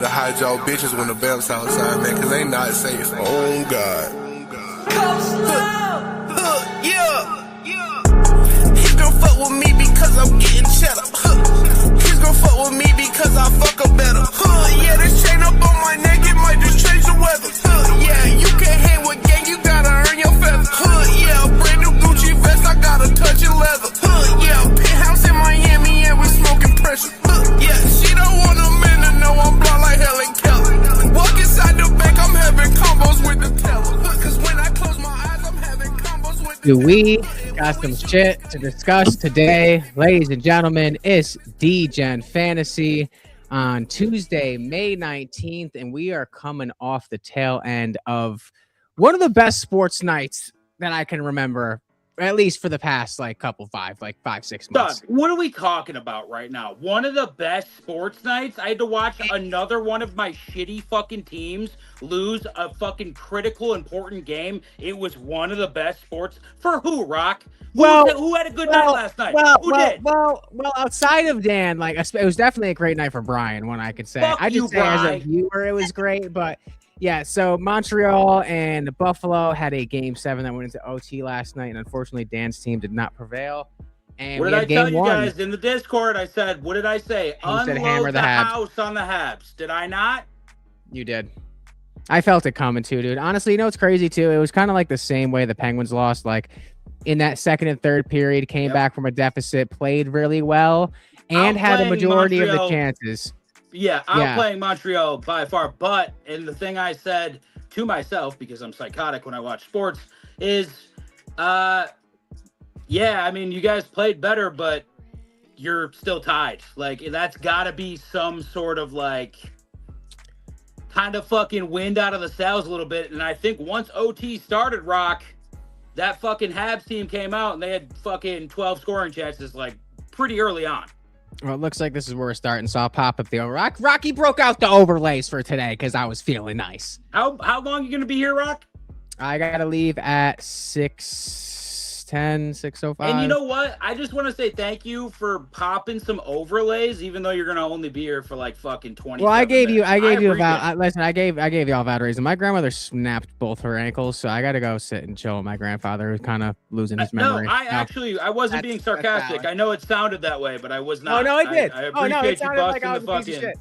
To hide y'all bitches when the bells outside, man, cause they not safe. Oh, God. Come slow. Yeah. He's gon' fuck with me because I'm getting cheddar. He's gon' fuck with me because I fuck her better. Yeah, this chain up on my neck, it might just change the weather. Yeah, you can't hang with gang, you gotta earn your feathers. Yeah, brand new Gucci vest, I got a touch of leather. Yeah, penthouse in Miami and we smoking pressure. Yeah, she don't want a man to know I'm blind like Helen Keller. Walk inside the bank, I'm having combos with the teller. Cause when I close my eyes, I'm having combos with the We got some shit to discuss today, ladies and gentlemen. It's Degen Fantasy on Tuesday, May 19th, and we are coming off the tail end of one of the best sports nights that I can remember, at least for the past five, 6 months. Doug, what are we talking about right now? One of the best sports nights. I had to watch another one of my shitty fucking teams lose a fucking critical, important game. It was one of the best sports for who, Rock? Who had a good night last night? Who did? Well, outside of Dan, it was definitely a great night for Brian, one I could say. Fuck I just you, say as a Brian. viewer, it was great, but yeah, so Montreal and Buffalo had a game 7 that went into OT last night, and unfortunately Dan's team did not prevail. And What we did I had tell game you 1. guys in the Discord? I said, what did I say? You said hammer Unload the the Habs. house on the Habs. Did I not? You did. I felt it coming too, dude. Honestly, you know what's crazy too? It was kind of like the same way the Penguins lost, like in that second and third period, came back from a deficit, played really well, and had the Outplaying majority of the Montreal. chances. Yeah, I'm playing Montreal by far. And the thing I said to myself, because I'm psychotic when I watch sports, is, I mean, you guys played better, but you're still tied. Like, that's got to be some sort of, kind of fucking wind out of the sails a little bit. And I think once OT started, Rock, that fucking Habs team came out and they had fucking 12 scoring chances, pretty early on. Well, it looks like this is where we're starting, so I'll pop up the over. Rocky broke out the overlays for today because I was feeling nice. How long you going to be here, Rock? I got to leave at 6:10, 6:05. And you know what? I just want to say thank you for popping some overlays, even though you're going to only be here for fucking 20 Well, I gave you a Listen, I gave y'all a valid reason. My grandmother snapped both her ankles, so I got to go sit and chill with my grandfather, who's kind of losing his memory. No, I wasn't being sarcastic. I know it sounded that way, but I was not. Oh, no, it did. I Oh, no, it appreciate you sounded like I busting was the a piece of fucking. shit.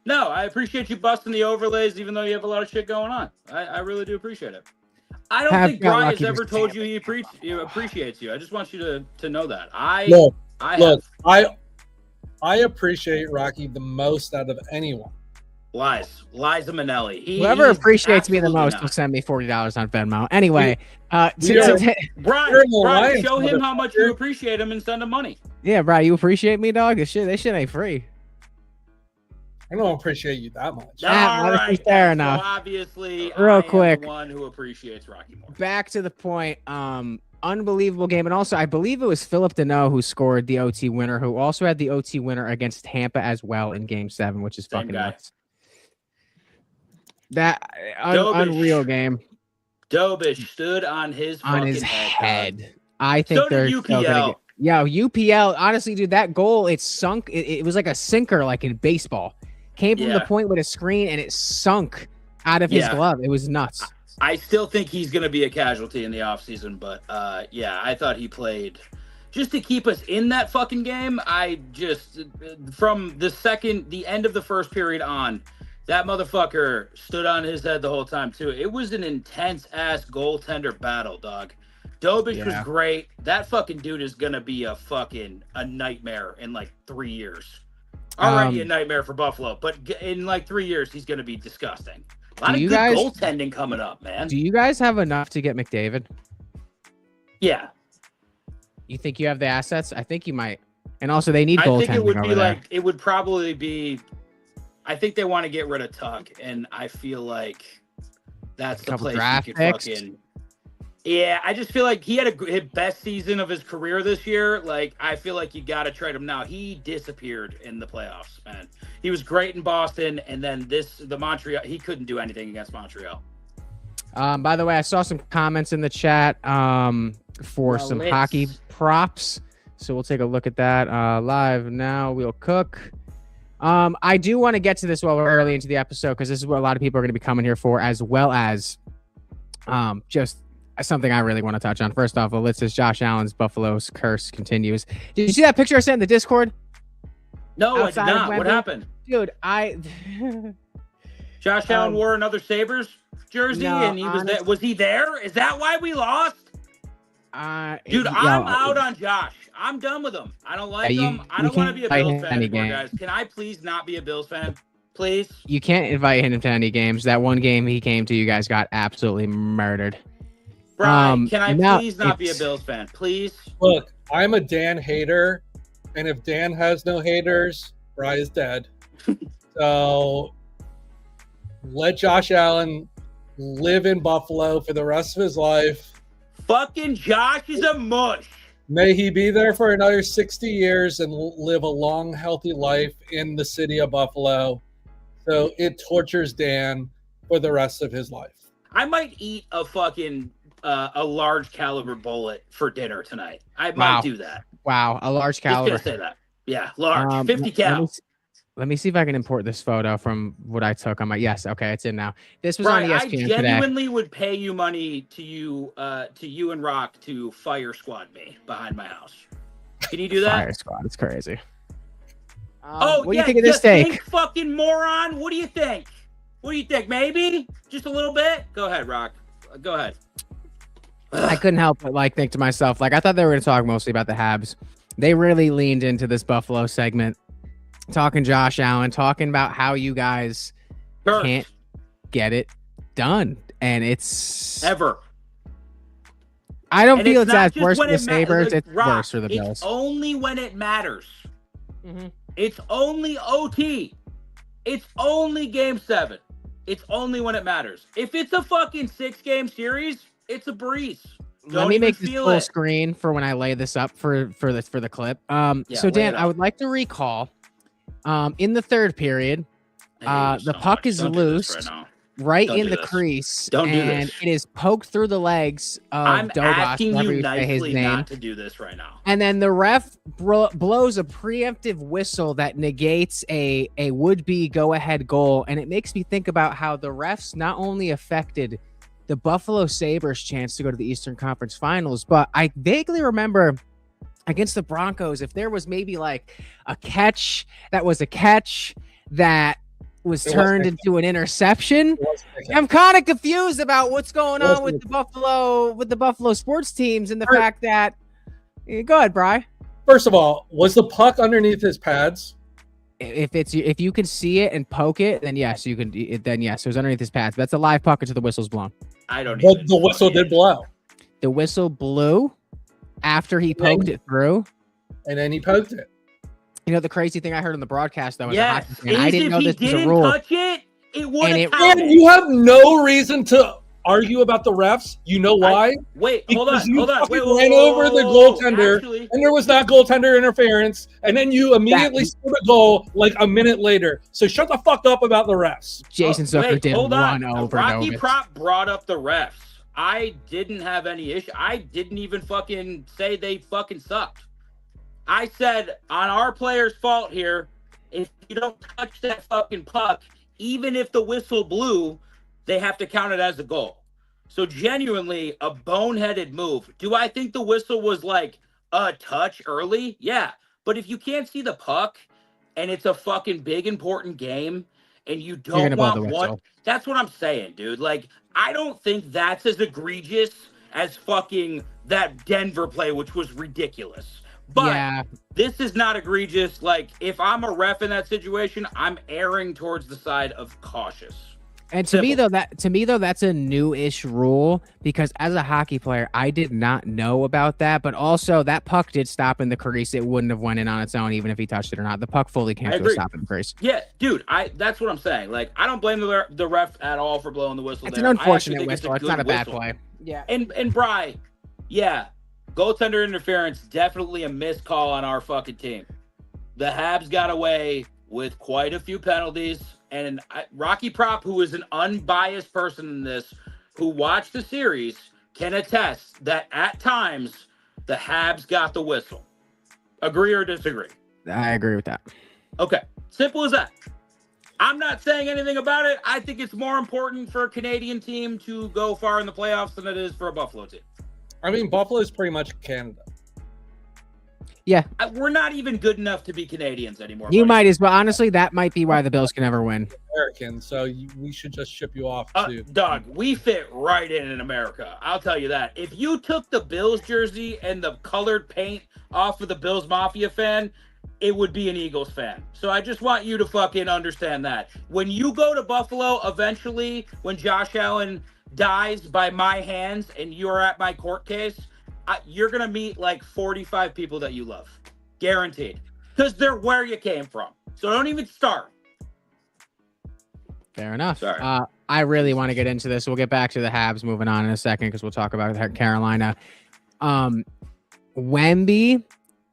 No, I appreciate you busting the overlays, even though you have a lot of shit going on. I really do appreciate it. I don't think Brian has ever told you he appreciates you. I just want you to know that. I appreciate Rocky the most out of anyone. Liza Minnelli. Whoever appreciates me the most will send me $40 on Venmo. Anyway, Brian, show him how much you appreciate him and send him money. Yeah, Brian, you appreciate me, dog? This shit ain't free. I don't appreciate you that much. All right, fair enough. So obviously, real I quick, am the one who appreciates Rocky more. Back to the point. Unbelievable game, and also I believe it was Philip Deneau who scored the OT winner, who also had the OT winner against Tampa as well in Game 7, which is fucking nuts. That unreal game. Dobish stood on his head. I think so they're did UPL. UPL. Honestly, dude, that goal it sunk. It was like a sinker, like in baseball. Came from the point with a screen and it sunk out of his glove. It was nuts. I still think he's going to be a casualty in the offseason, but I thought he played just to keep us in that fucking game. I just, from the end of the first period on, that motherfucker stood on his head the whole time too. It was an intense ass goaltender battle, dog. Dobish was great. That fucking dude is going to be a nightmare in 3 years. Already a nightmare for Buffalo, but in 3 years, he's going to be disgusting. A lot of good goaltending coming up, man. Do you guys have enough to get McDavid? Yeah. You think you have the assets? I think you might. And also, they need goaltending. I think it would be it would probably be. I think they want to get rid of Tuck, and I feel like that's the place you could fucking. Yeah, I just feel like he had his best season of his career this year. I feel like you got to trade him now. He disappeared in the playoffs, man. He was great in Boston, and then the Montreal, he couldn't do anything against Montreal. By the way, I saw some comments in the chat for some hockey props, so we'll take a look at that live now. We'll cook. I do want to get to this while we're early into the episode because this is what a lot of people are going to be coming here for, as well as just something I really want to touch on. First off, the list is Josh Allen's Buffalo's curse continues. Did you see that picture I sent in the Discord? No, I did not. What happened? Dude, Josh Allen wore another Sabres jersey, and he was he there? Is that why we lost? Dude, I'm out on Josh. I'm done with him. I don't like him. I don't want to be a Bills fan anymore, guys. Can I please not be a Bills fan? Please? You can't invite him to any games. That one game he came to, you guys got absolutely murdered. Brian, can I please not be a Bills fan? Please? Look, I'm a Dan hater, and if Dan has no haters, Brian is dead. So let Josh Allen live in Buffalo for the rest of his life. Fucking Josh is a mush. May he be there for another 60 years and live a long, healthy life in the city of Buffalo. So it tortures Dan for the rest of his life. I might eat a fucking a large caliber bullet for dinner tonight. I might do that. Wow, a large caliber. Just gonna say that. Yeah, large, 50 cal. Let me see if I can import this photo from what I took on my. Yes, okay, it's in now. This was on ESPN today. I genuinely would pay you money to you and Rock to fire squad me behind my house. Can you do that? Fire squad, it's crazy. What do you think of this take? Fucking moron. What do you think? What do you think? Maybe just a little bit. Go ahead, Rock. Go ahead. I couldn't help but think to myself, I thought they were going to talk mostly about the Habs. They really leaned into this Buffalo segment. Talking Josh Allen, talking about how you guys can't get it done. And it's... Ever. I don't feel it's as worse for the Sabres. It's worse for the Bills. It's only when it matters. Mm-hmm. It's only OT. It's only Game 7. It's only when it matters. If it's a fucking 6-game series, it's a breeze. Let me make this full screen for when I lay this up for the clip. So Dan, I would like to recall... in the third period, the puck is loose right in the crease, and it is poked through the legs of I'm Dobas, asking you nicely not to do this right now. And then the ref blows a preemptive whistle that negates a would-be go-ahead goal, and it makes me think about how the refs not only affected the Buffalo Sabres' chance to go to the Eastern Conference Finals, but I vaguely remember... against the Broncos, if there was maybe a catch that was turned into an interception, I'm kind of confused about what's going on with the Buffalo sports teams and the fact that. Go ahead, Bri. First of all, was the puck underneath his pads? If you can see it and poke it, then yes, you can. Then yes, it was underneath his pads. That's a live puck until the whistle's blown. I don't. But the whistle did blow. The whistle blew. After he poked it through. And then he poked it. You know, the crazy thing I heard on the broadcast, though, I didn't know this was a rule. Touch it, it would have counted. And you have no reason to argue about the refs. You know why? Hold on. You ran over the goaltender, and there was not goaltender interference, and then you immediately scored a goal a minute later. So shut the fuck up about the refs. Jason Zucker did run over. Rocky Prop brought up the refs. I didn't have any issue. I didn't even fucking say they fucking sucked. I said, on our player's fault here, if you don't touch that fucking puck, even if the whistle blew, they have to count it as a goal. So genuinely, a boneheaded move. Do I think the whistle was a touch early? Yeah. But if you can't see the puck, and it's a fucking big, important game, and you don't want one, that's what I'm saying, dude. I don't think that's as egregious as fucking that Denver play, which was ridiculous. But this is not egregious. If I'm a ref in that situation, I'm erring towards the side of cautious. And to me though, that's a new-ish rule because as a hockey player, I did not know about that. But also, that puck did stop in the crease. It wouldn't have went in on its own, even if he touched it or not. The puck fully came to a stop in the crease. Yeah, dude, that's what I'm saying. I don't blame the ref at all for blowing the whistle. It's an unfortunate whistle. It's not a bad play. Yeah. And Bri, goaltender interference, definitely a missed call on our fucking team. The Habs got away with quite a few penalties. And Rocky Prop, who is an unbiased person in this, who watched the series, can attest that at times the Habs got the whistle. Agree or disagree? I agree with that. Okay, simple as that. I'm not saying anything about it. I think it's more important for a Canadian team to go far in the playoffs than it is for a Buffalo team. I mean, Buffalo is pretty much Canada. Yeah. We're not even good enough to be Canadians anymore. You buddy. might as well. Honestly, that might be why the Bills can never win. American, so we should just ship you off to. Dog, we fit right in America. I'll tell you that. If you took the Bills jersey and the colored paint off of the Bills Mafia fan, it would be an Eagles fan. So I just want you to fucking understand that. When you go to Buffalo, eventually, when Josh Allen dies by my hands and you're at my court case, you're going to meet like 45 people that you love. Guaranteed. Because they're where you came from. So don't even start. Fair enough. Sorry. I really want to get into this. We'll get back to the Habs moving on in a second because we'll talk about Carolina. Wemby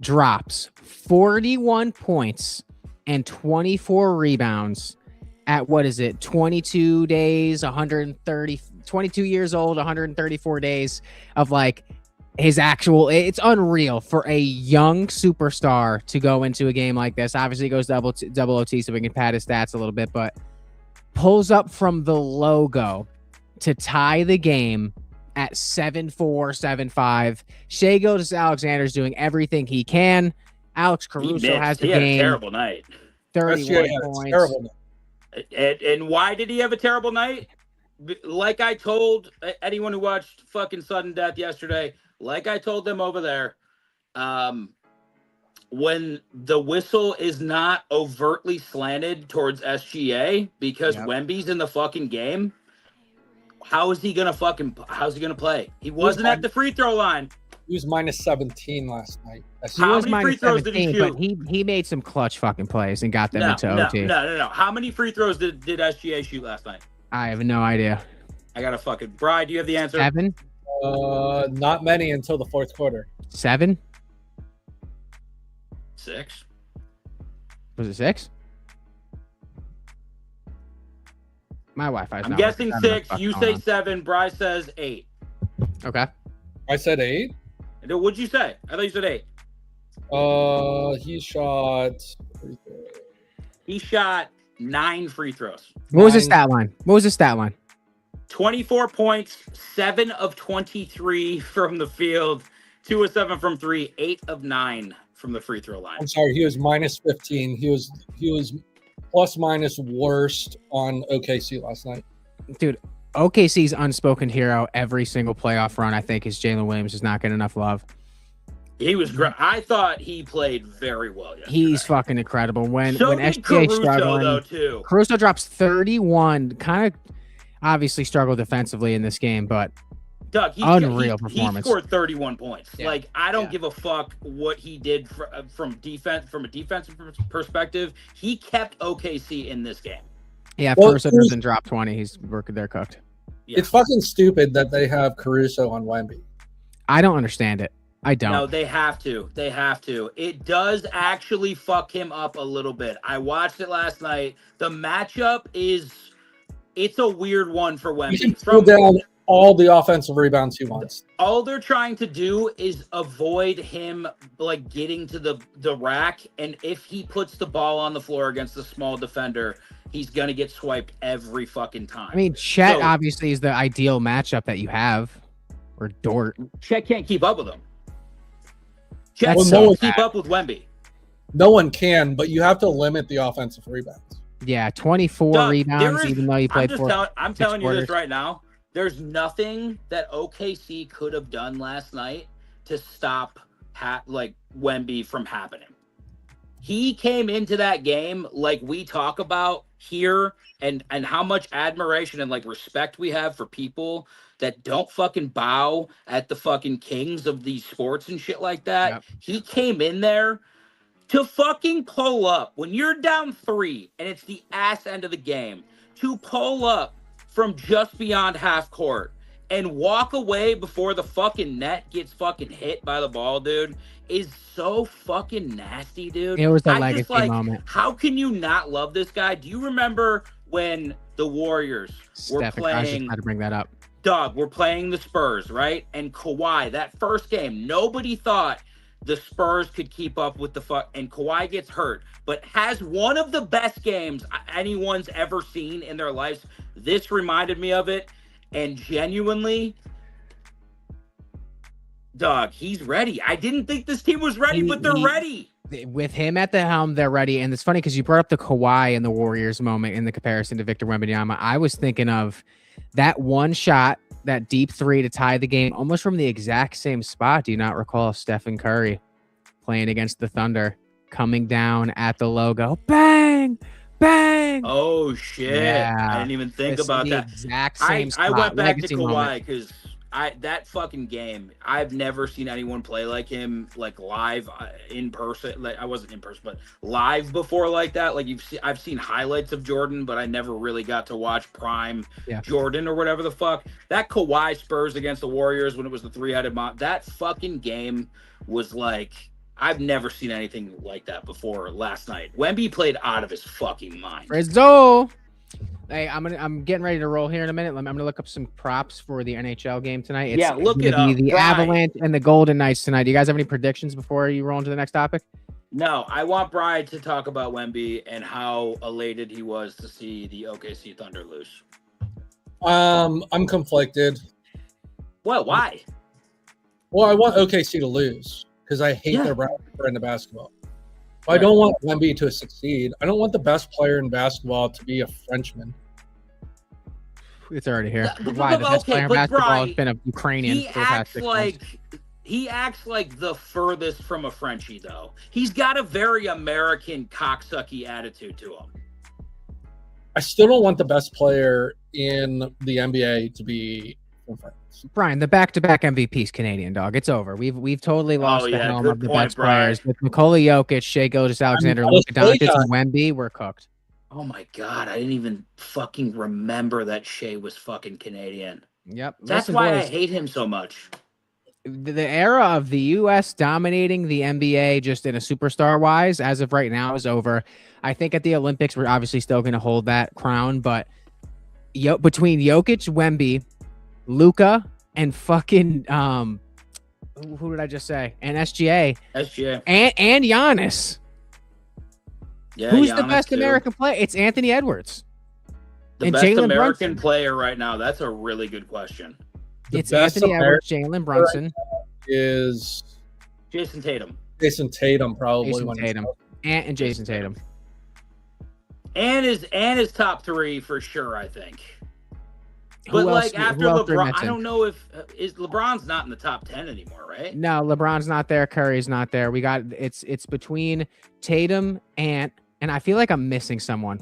drops 41 points and 24 rebounds at, 22 days, 22 years old, 134 days of like his actual. It's unreal for a young superstar to go into a game like this. Obviously, he goes double OT so we can pad his stats a little bit, but pulls up from the logo to tie the game at 7-4, 7-5. Shai Gilgeous-Alexander's doing everything he can. Alex Caruso has the game. He had a terrible night. 31 points. Terrible night. And why did he have a terrible night? Like I told anyone who watched fucking Sudden Death yesterday, like I told them over there, when the whistle is not overtly slanted towards SGA because Wemby's in the fucking game, how's he gonna play? He wasn't at the free throw line. He was minus 17 last night. How many free throws did he shoot? But he made some clutch fucking plays and got them into OT. No. How many free throws did SGA shoot last night? I have no idea. I got to fucking... Bri, do you have the answer? 7? Not many until the fourth quarter. 7? 6. Was it 6? My Wi-Fi's I'm not guessing working. 6. You say 7. Bri says 8. Okay. I said 8. What'd you say? I thought you said 8. He shot 9 free throws. What was his stat line? 24 points, 7 of 23 from the field, 2 of 7 from 3, 8 of 9 from the free throw line. I'm sorry, he was minus 15. He was plus minus worst on OKC last night. Dude, OKC's unspoken hero every single playoff run, I think, is Jalen Williams is not getting enough love. He was great. I thought he played very well yesterday. He's fucking incredible. When did SGA struggling, though, too. Caruso drops 31. Kind of obviously struggled defensively in this game, but Doug, unreal performance. He scored 31 points. Yeah. Like, I don't give a fuck what he did from a defensive perspective. He kept OKC in this game. Yeah, Caruso doesn't drop 20. He's working there cooked. Yeah. It's fucking stupid that they have Caruso on Wemby. I don't understand it. I don't. No, they have to. It does actually fuck him up a little bit. I watched it last night. The matchup it's a weird one for Wemby. He can pull down all the offensive rebounds he wants. All they're trying to do is avoid him like getting to the rack, and if he puts the ball on the floor against a small defender, he's gonna get swiped every fucking time. I mean, Chet obviously is the ideal matchup that you have, or Dort. Chet can't keep up with him. Chet That's can't keep up with Wemby. No one can, but you have to limit the offensive rebounds. Yeah, 24 rebounds, even though you played I'm telling you this right now. There's nothing that OKC could have done last night to stop Wemby from happening. He came into that game like we talk about here and how much admiration and like respect we have for people that don't fucking bow at the fucking kings of these sports and shit like that. Yep. He came in there to fucking pull up when you're down 3 and it's the ass end of the game, to pull up from just beyond half court and walk away before the fucking net gets fucking hit by the ball, dude, is so fucking nasty, dude. It was the legacy moment. How can you not love this guy? Do you remember when the Warriors were playing? I just had to bring that up. We're playing the Spurs, right? And Kawhi, that first game, nobody thought the Spurs could keep up with the fuck, and Kawhi gets hurt, but has one of the best games anyone's ever seen in their lives. This reminded me of it, and genuinely, dog, he's ready. I didn't think this team was ready, but they're ready. With him at the helm, they're ready. And it's funny because you brought up the Kawhi and the Warriors moment in the comparison to Victor Wembanyama. I was thinking of that one shot, that deep three to tie the game, almost from the exact same spot. Do you not recall Stephen Curry playing against the Thunder, coming down at the logo, bang, bang? Oh shit! Yeah. I didn't even think about that. Exact same spot. I went back to Kawhi because that fucking game, I've never seen anyone play like him, like live in person. Like I wasn't in person, but live before like that. Like I've seen highlights of Jordan, but I never really got to watch prime Jordan or whatever the fuck. That Kawhi Spurs against the Warriors when it was the three-headed mob. That fucking game was like, I've never seen anything like that before last night. Wemby played out of his fucking mind. Rizzo. Hey, I'm getting ready to roll here in a minute. I'm gonna look up some props for the NHL game tonight. Look it up. The Avalanche and the Golden Knights tonight. Do you guys have any predictions before you roll into the next topic? No, I want Brian to talk about Wemby and how elated he was to see the OKC Thunder lose. I'm conflicted. What? Why? Well, I want OKC to lose because I hate their brand of basketball. I don't want Wemby to succeed. I don't want the best player in basketball to be a Frenchman. It's already here. Why? The best player in basketball has been a Ukrainian. He acts like the furthest from a Frenchie, though. He's got a very American cocksucky attitude to him. I still don't want the best player in the NBA to be from France. Brian, the back-to-back MVP's Canadian, dog. It's over. We've totally lost the helm of the best players. With Nikola Jokic, Shai Gilgeous-Alexander, Luka Doncic, and Wemby, we're cooked. Oh my God, I didn't even fucking remember that Shai was fucking Canadian. Yep. That's why I hate him so much. The era of the U.S. dominating the NBA just in a superstar-wise, as of right now, is over. I think at the Olympics, we're obviously still going to hold that crown, but between Jokic, Wemby, Luka, and fucking who did I just say? And SGA. And Giannis. Yeah, who's Giannis the best too. American player? It's Anthony Edwards. The best Jaylen American Brunson. Player right now. That's a really good question. It's Anthony Edwards, Jalen Brunson. Is Jason Tatum. Jason Tatum probably. Jason Tatum. And Jason Tatum. And is top three for sure, I think. But like after LeBron, I don't know if LeBron's not in the top 10 anymore, right? No, LeBron's not there. Curry's not there. We got it's between Tatum and I feel like I'm missing someone.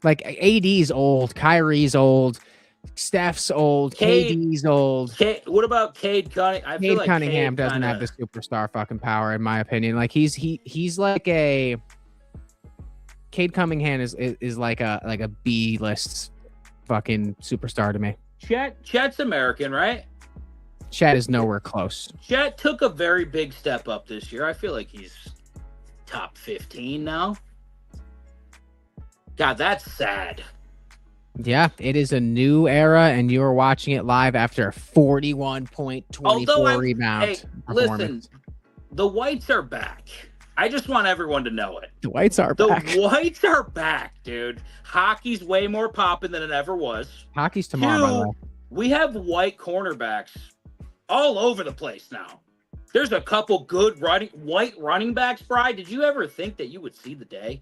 Like AD's old, Kyrie's old, Steph's old, KD's old. What about Cade Cunningham? Cade Cunningham doesn't have the superstar fucking power, in my opinion. Like he's like a Cade Cunningham is like a B-list fucking superstar to me. Chet's American, right? Chet is nowhere close. Chet took a very big step up this year. I feel like he's top 15 now. God, that's sad. Yeah, it is a new era, and you are watching it live after a 41.24 rebound. Hey, listen, the Whites are back. I just want everyone to know it. The Whites are back. The Whites are back, dude. Hockey's way more popping than it ever was. Hockey's tomorrow, by the way. We have white cornerbacks all over the place now. There's a couple good white running backs, Bri. Did you ever think that you would see the day?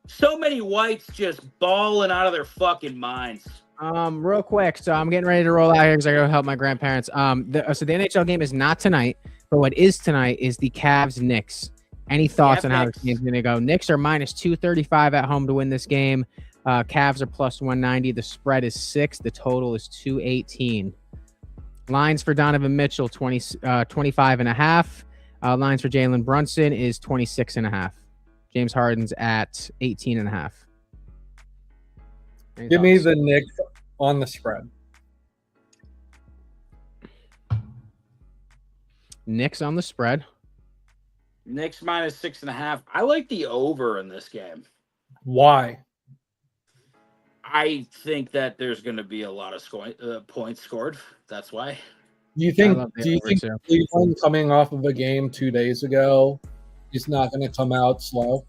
So many whites just balling out of their fucking minds. Real quick. So I'm getting ready to roll out here because I gotta help my grandparents. So the NHL game is not tonight, but what is tonight is the Cavs-Knicks. Any thoughts on how this game's gonna go? Knicks are minus 235 at home to win this game. Cavs are plus 190. The spread is 6. The total is 218. Lines for Donovan Mitchell 25 and a half. Lines for Jalen Brunson is 26 and a half. James Harden's at 18 and a half. Give me the Knicks on the spread. Knicks on the spread. Knicks minus 6.5. I like the over in this game. Why? I think that there's going to be a lot of points scored. That's why. Do you think over too. Cleveland coming off of a game 2 days ago is not going to come out slow?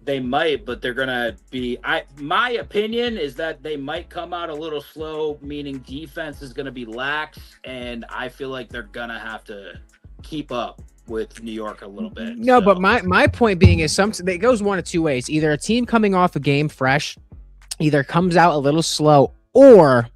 They might, but they're gonna be. My opinion is that they might come out a little slow, meaning defense is gonna be lax, and I feel like they're gonna have to keep up with New York a little bit. No, but my point being is it goes one of two ways. Either a team coming off a game fresh either comes out a little slow, or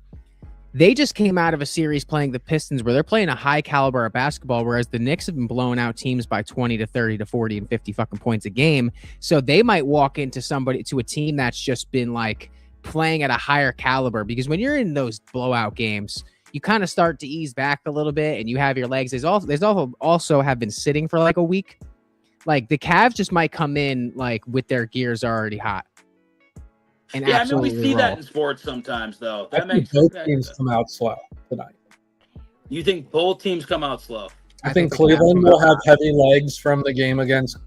they just came out of a series playing the Pistons where they're playing a high caliber of basketball, whereas the Knicks have been blowing out teams by 20 to 30 to 40 and 50 fucking points a game. So they might walk into a team that's just been like playing at a higher caliber, because when you're in those blowout games, you kind of start to ease back a little bit and you have your legs. There's also have been sitting for like a week. Like the Cavs just might come in like with their gears already hot. And yeah, I mean, we see roll. that in sports sometimes, though. That makes both teams come out slow tonight. You think both teams come out slow? I think Cleveland will have heavy legs from the game against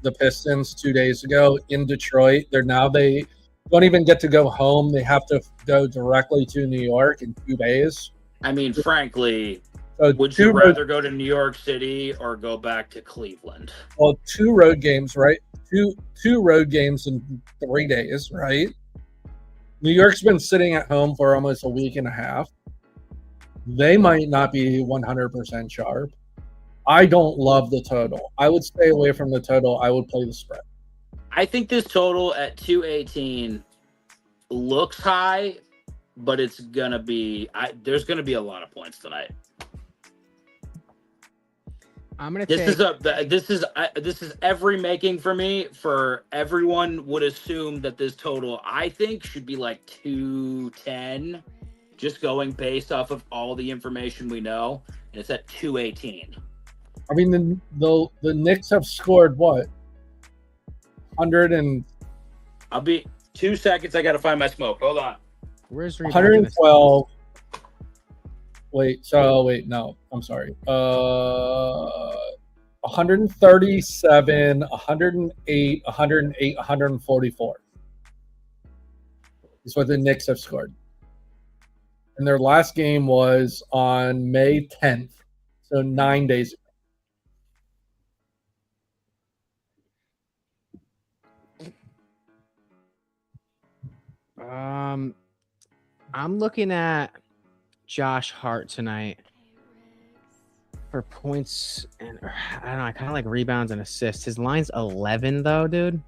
the Pistons 2 days ago in Detroit. They don't even get to go home. They have to go directly to New York in 2 days. I mean, frankly, so would you rather go to New York City or go back to Cleveland? Well, 2 road games, right? Two road games in 3 days, right? New York's been sitting at home for almost a week and a half. They might not be 100% sharp. I don't love the total. I would stay away from the total. I would play the spread. I think this total at 218 looks high, but it's going to be there's going to be a lot of points tonight. I'm gonna. This is every making for me. For everyone would assume that this total, I think, should be like 210, just going based off of all the information we know, and it's at 218. I mean, the Knicks have scored what? 100 and. I'll be 2 seconds. I got to find my smoke. Hold on. Where's 112. Wait, no, I'm sorry. 137, 108, 108, 144 is what the Knicks have scored. And their last game was on May 10th, so 9 days ago. I'm looking at Josh Hart tonight for points and I don't know, I kind of like rebounds and assists. His line's 11 though, dude.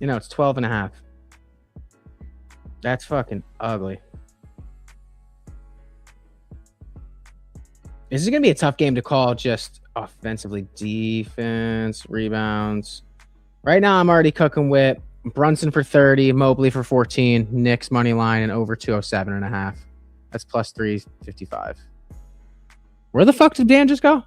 You know, it's 12 and a half. That's fucking ugly. This is going to be a tough game to call just offensively. Defense, rebounds. Right now I'm already cooking with Brunson for 30, Mobley for 14, Knicks money line, and over 207 and a half. That's plus 355. Where the fuck did Dan just go?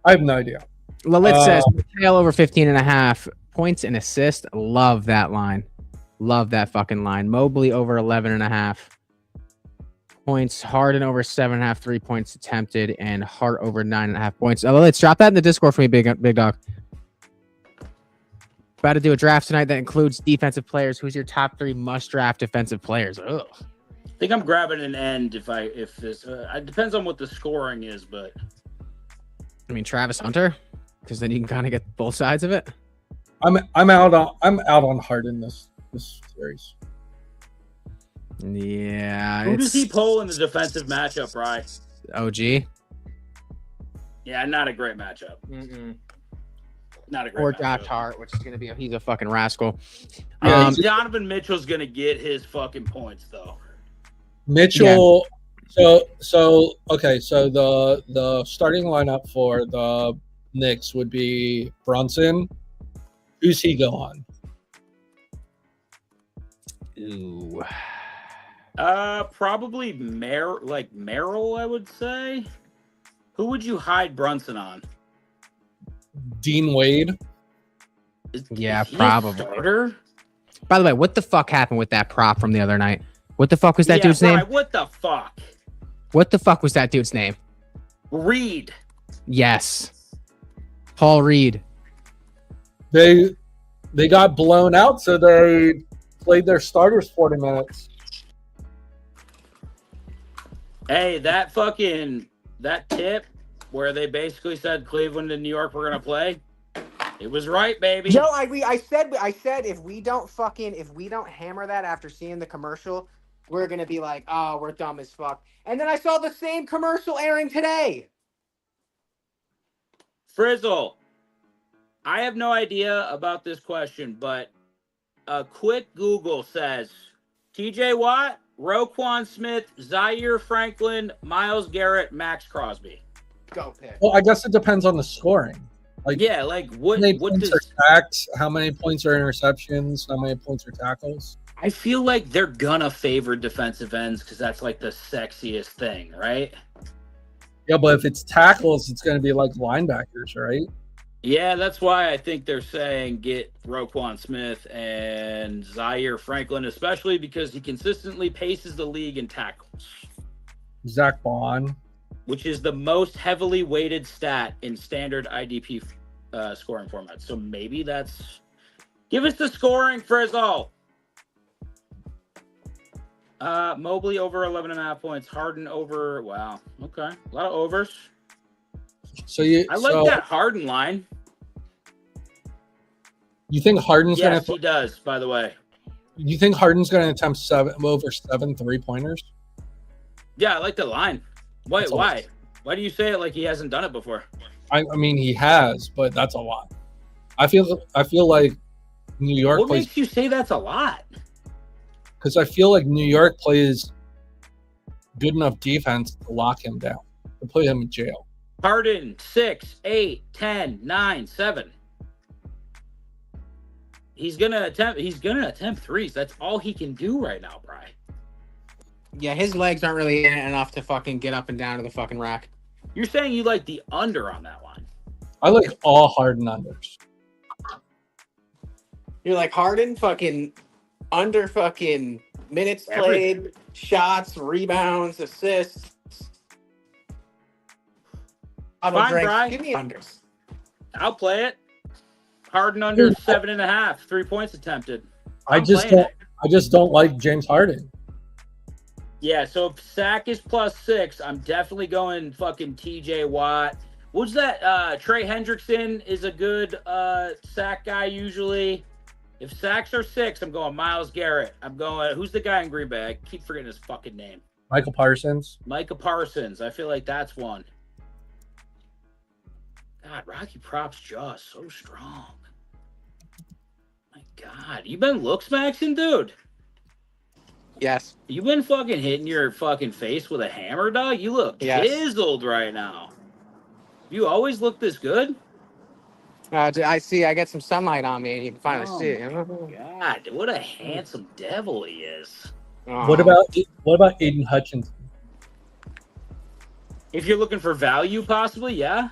I have no idea. Lalit says tail over 15 and a half points and assist. Love that line. Love that fucking line. Mobley over 11 and a half points. Harden over 7.5 3 points attempted, and Hart over 9.5 points. Let's drop that in the Discord for me, big dog. About to do a draft tonight that includes defensive players. Who's your top 3 must draft defensive players? Ugh. I think I'm grabbing an end if this. It depends on what the scoring is, but I mean Travis Hunter, because then you can kind of get both sides of it. I'm out on Harden this series. Yeah. Who does he pull in the defensive matchup, Bri? OG. Yeah, not a great matchup. Not a great or matchup. Josh Hart, which is going to be he's a fucking rascal. Donovan Mitchell's going to get his fucking points though. Mitchell. Yeah. So the starting lineup for the Knicks would be Brunson. Who's he go on? Ooh. Probably Merrill, I would say. Who would you hide Brunson on? Dean Wade. Yeah, is he probably. A starter? By the way, what the fuck happened with that prop from the other night? What the fuck was that dude's name? What the fuck? What the fuck was that dude's name? Reed. Yes. Paul Reed. They got blown out, so they played their starters 40 minutes. Hey, that tip where they basically said Cleveland and New York were gonna play, it was right, baby. Joe, I said if we don't hammer that after seeing the commercial, we're gonna be like, oh, we're dumb as fuck. And then I saw the same commercial airing today. Frizzle, I have no idea about this question, but a quick Google says T.J. Watt, Roquan Smith, Zaire Franklin, Myles Garrett, Max Crosby. Go pick. Well, I guess it depends on the scoring. Like, yeah, like what? How many What points does? are sacks? How many points are interceptions? How many points are tackles? I feel like they're gonna favor defensive ends because that's like the sexiest thing, right? Yeah, but if it's tackles, it's going to be like linebackers, right? Yeah, that's why I think they're saying get Roquan Smith and Zaire Franklin, especially because he consistently paces the league in tackles, Zach Bond. which is the most heavily weighted stat in standard IDP scoring format. So maybe that's... Give us the scoring, Frizzle. Mobley over 11.5 points. Harden over... Wow. Okay. A lot of overs. So I like that Harden line. You think Harden's Yes, going he does, by the way. You think Harden's going to attempt over 7 3-pointers? Yeah, I like the line. Wait, That's why? Why do you say it like he hasn't done it before? I mean, he has, but that's a lot. I feel like New York What plays makes you say that's a lot? because I feel like New York plays good enough defense to lock him down, to put him in jail. Harden, 6, 8, 10, 9, 7. He's gonna attempt threes. That's all he can do right now, Bri. Yeah, his legs aren't really enough to fucking get up and down to the fucking rack. You're saying you like the under on that line. I like all Harden unders. You're like Harden, fucking under fucking minutes played, shots, rebounds, assists. Fine, Drinks. Bri. Give me unders. I'll play it. Harden under 7.5, 3 points attempted. I just don't like James Harden. Yeah, so if sack is +6, I'm definitely going fucking TJ Watt. What's that? Trey Hendrickson is a good sack guy usually. If sacks are 6, I'm going Myles Garrett. I'm going, who's the guy in Green Bay? I keep forgetting his fucking name. Michael Parsons. Micah Parsons. I feel like that's one. God, Rocky Prop's jaw is so strong. My God, you been looks maxing, dude? Yes. You been fucking hitting your fucking face with a hammer, dog? You look chiseled right now. You always look this good? I see. I get some sunlight on me, and you can finally see it. God, what a handsome devil he is. What about Aiden Hutchinson? If you're looking for value, possibly, yeah.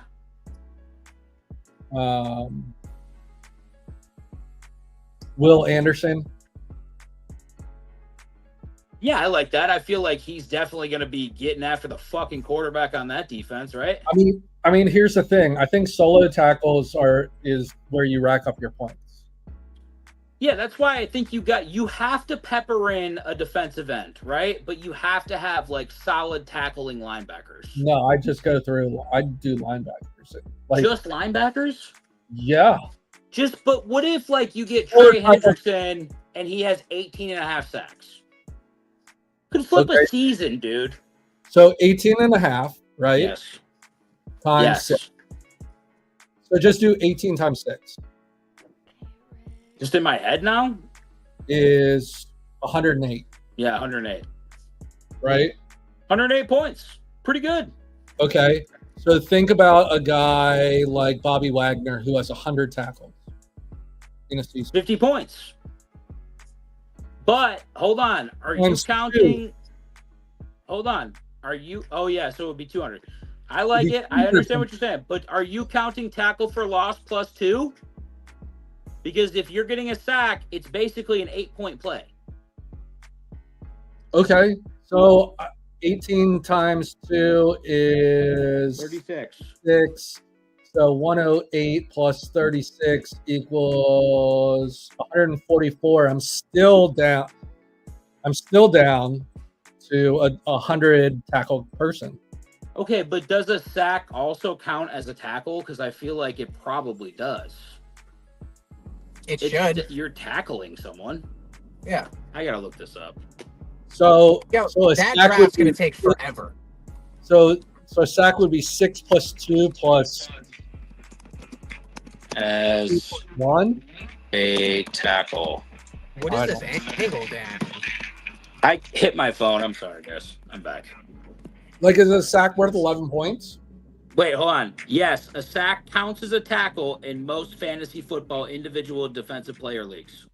Will Anderson. Yeah, I like that. I feel like he's definitely going to be getting after the fucking quarterback on that defense, right? I mean, here's the thing. I think solo tackles is where you rack up your points. Yeah, that's why I think you have to pepper in a defensive end, right? But you have to have like solid tackling linebackers. No, I do linebackers. Like, just linebackers? Yeah. But what if like you get Trey Hendrickson and he has 18.5 sacks? Could flip a season, dude. So 18.5, right? Yes. Times 6. So just do 18 times 6. Just in my head now? Is 108. Yeah, 108. Right? 108 points. Pretty good. Okay. So think about a guy like Bobby Wagner who has 100 tackles in a season. 50 points. But hold on. Are you counting? Hold on. Are you? Oh, yeah. So it would be 200. I like it. I understand what you're saying. But are you counting tackle for loss +2? Because if you're getting a sack, it's basically an 8-point play. Okay. So 18 times 2 is 36. 6. So 108 plus 36 equals 144. I'm still down to a 100 tackle person. Okay, but does a sack also count as a tackle? Because I feel like it probably does. It should. You're tackling someone. Yeah. I gotta look this up. So, Yo, so a that sack draft's would going be- to take forever. So a sack would be 6 plus 2 plus As 1. a tackle. What I is this angle, Dan? I hit my phone. I'm sorry, guys. I'm back. Like, is a sack worth 11 points? Wait, hold on. Yes, a sack counts as a tackle in most fantasy football individual defensive player leagues.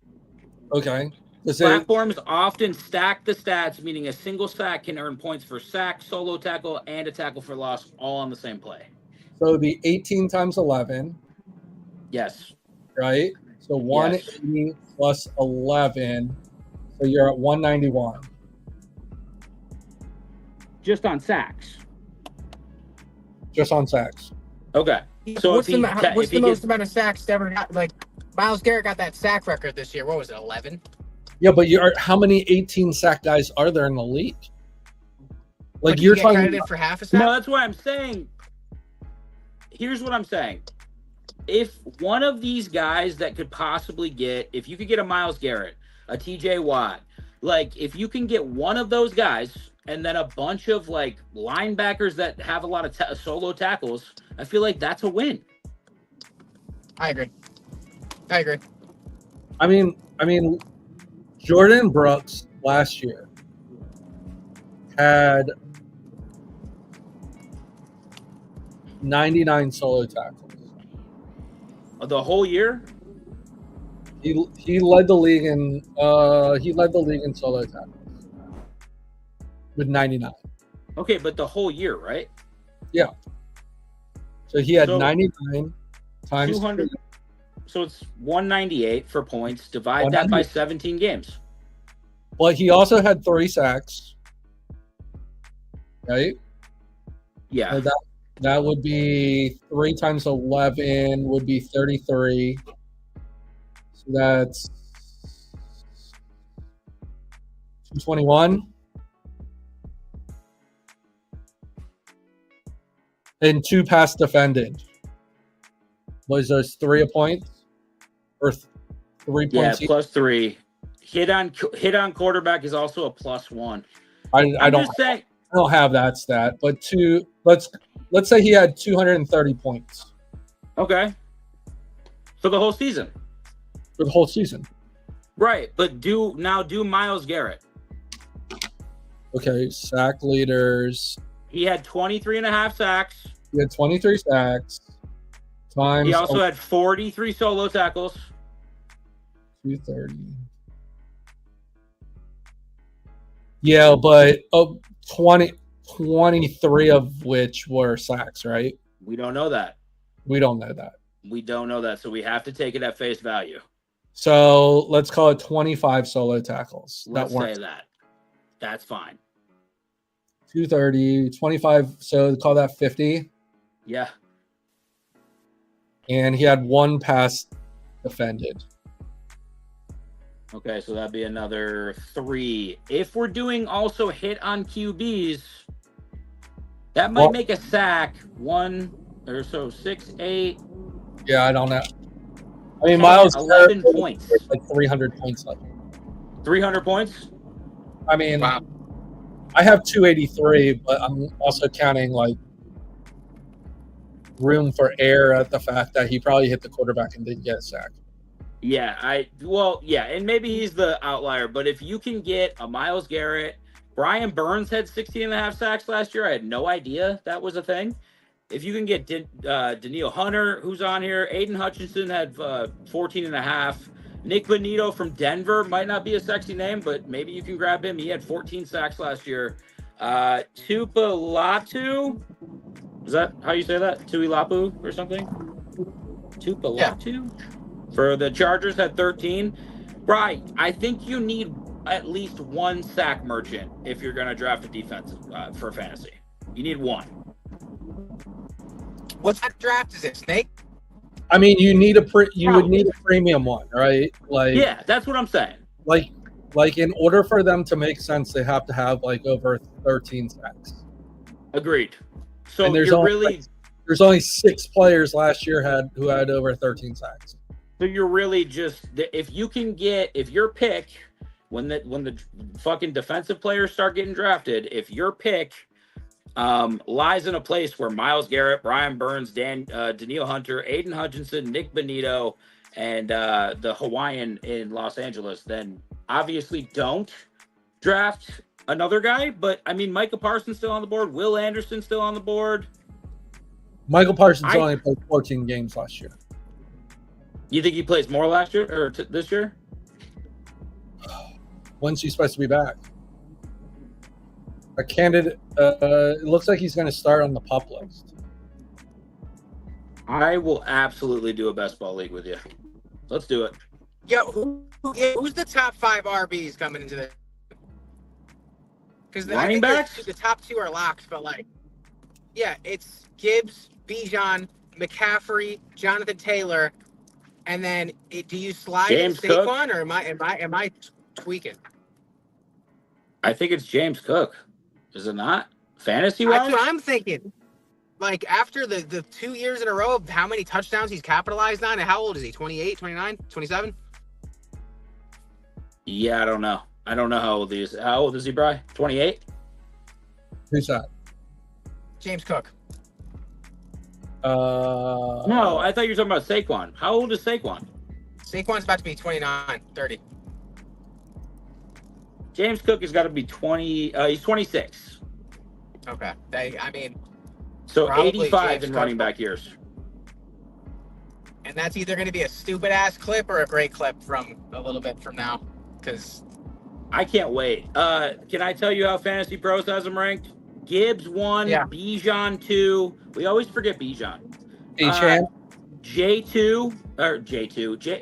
Okay. Let's say, Platforms often stack the stats, meaning a single sack can earn points for sack, solo tackle, and a tackle for loss all on the same play. so it would be 18 times 11, Yes. right? So 180 plus 11. So you're at 191. Just on sacks. Just on sacks. Okay. So what's if he, what's if the he most gets, amount of sacks ever got? Like, Myles Garrett got that sack record this year. What was it, 11? Yeah, but how many 18 sack guys are there in the league? Like, But you're you get talking. credited for half a sack? no, that's what I'm saying. Here's what I'm saying. If one of these guys that could possibly get, if you could get a Myles Garrett, a TJ Watt, like if you can get one of those guys and then a bunch of like linebackers that have a lot of solo tackles, I feel like that's a win. I agree. I mean, Jordan Brooks last year had 99 solo tackles. The whole year? He led the league in solo tackles with 99. Okay, but the whole year, right? Yeah. So he had So, 99 times 200. So it's 198 for points. Divide that by 17 games. Well, he also had 3 sacks. Right? Yeah. So that would be 3 times 11 would be 33. So that's 221. And 2 pass defended. Was those 3 points? Or 3 Yeah, points each? plus 3. Hit on quarterback is also a +1. I don't have that stat, but let's say he had 230 points Okay. For the whole season. for the whole season. Right, but do Myles Garrett. Okay, sack leaders. He had 23 and a half sacks. He had 23 sacks. Times He also had 43 solo tackles. 230. Yeah, but 23 of which were sacks, right? We don't know that. We don't know that. We don't know that, so we have to take it at face value. So let's call it 25 solo tackles. Let's say that. That's fine. 230, 25, so call that 50. Yeah. And he had 1 pass defended. Okay, so that'd be another 3. If we're doing also hit on QBs, that might make a sack 1 or so 6, 8. Yeah, I don't know. I mean, Myles 11 points. Like 300 points left. 300 points? I mean, Wow. I have 283, but I'm also counting like room for error at the fact that he probably hit the quarterback and didn't get a sack. Yeah, and maybe he's the outlier, but if you can get a Myles Garrett, Brian Burns had 16 and a half sacks last year. I had no idea that was a thing. If you can get Daniil Hunter, who's on here, Aiden Hutchinson had 14 and a half. Nick Bonito from Denver might not be a sexy name, but maybe you can grab him. He had 14 sacks last year. Tupalatu, is that how you say that? Tuilapu or something? Tupalatu? Yeah. For the Chargers had 13. Right. I think you need at least 1 sack merchant if you're going to draft a defense for fantasy. You need 1. What's that draft? Is it Snake? I mean, you would need a premium one, right? Like, yeah, that's what I'm saying. Like Like, in order for them to make sense, they have to have like over 13 sacks. Agreed. So And there's only 6 players last year who had over 13 sacks. So you're really just, if your pick, when the fucking defensive players start getting drafted, if your pick lies in a place where Myles Garrett, Brian Burns, Daniil Hunter, Aiden Hutchinson, Nick Bonito, and the Hawaiian in Los Angeles, then obviously don't draft another guy. But I mean, Micah Parsons still on the board, Will Anderson still on the board. Michael Parsons only played 14 games last year. You think he plays more last year or this year? When's he supposed to be back? A candidate. It looks like he's going to start on the pup list. I will absolutely do a best ball league with you. Let's do it. Yo, who's the top 5 RBs coming into the? Because running backs, the top 2 are locked, but like, yeah, it's Gibbs, Bijan, McCaffrey, Jonathan Taylor, and then do you slide James Saquon, or am I tweaking? I think it's James Cook. Is it not? Fantasy wise? That's what I'm thinking. Like, after the 2 years in a row of how many touchdowns he's capitalized on, and how old is he? 28, 29, 27? Yeah, I don't know. I don't know how old he is. How old is he, Bri? 28? Who's that? James Cook. No, I thought you were talking about Saquon. How old is Saquon? Saquon's about to be 29, 30. James Cook has got to be 20. He's 26. Okay. So probably 85 James in Cook. running back years. And that's either going to be a stupid-ass clip or a great clip from a little bit from now. Because I can't wait. Can I tell you how Fantasy Pros has him ranked? Gibbs 1, Yeah. Bijan 2. We always forget Bijan.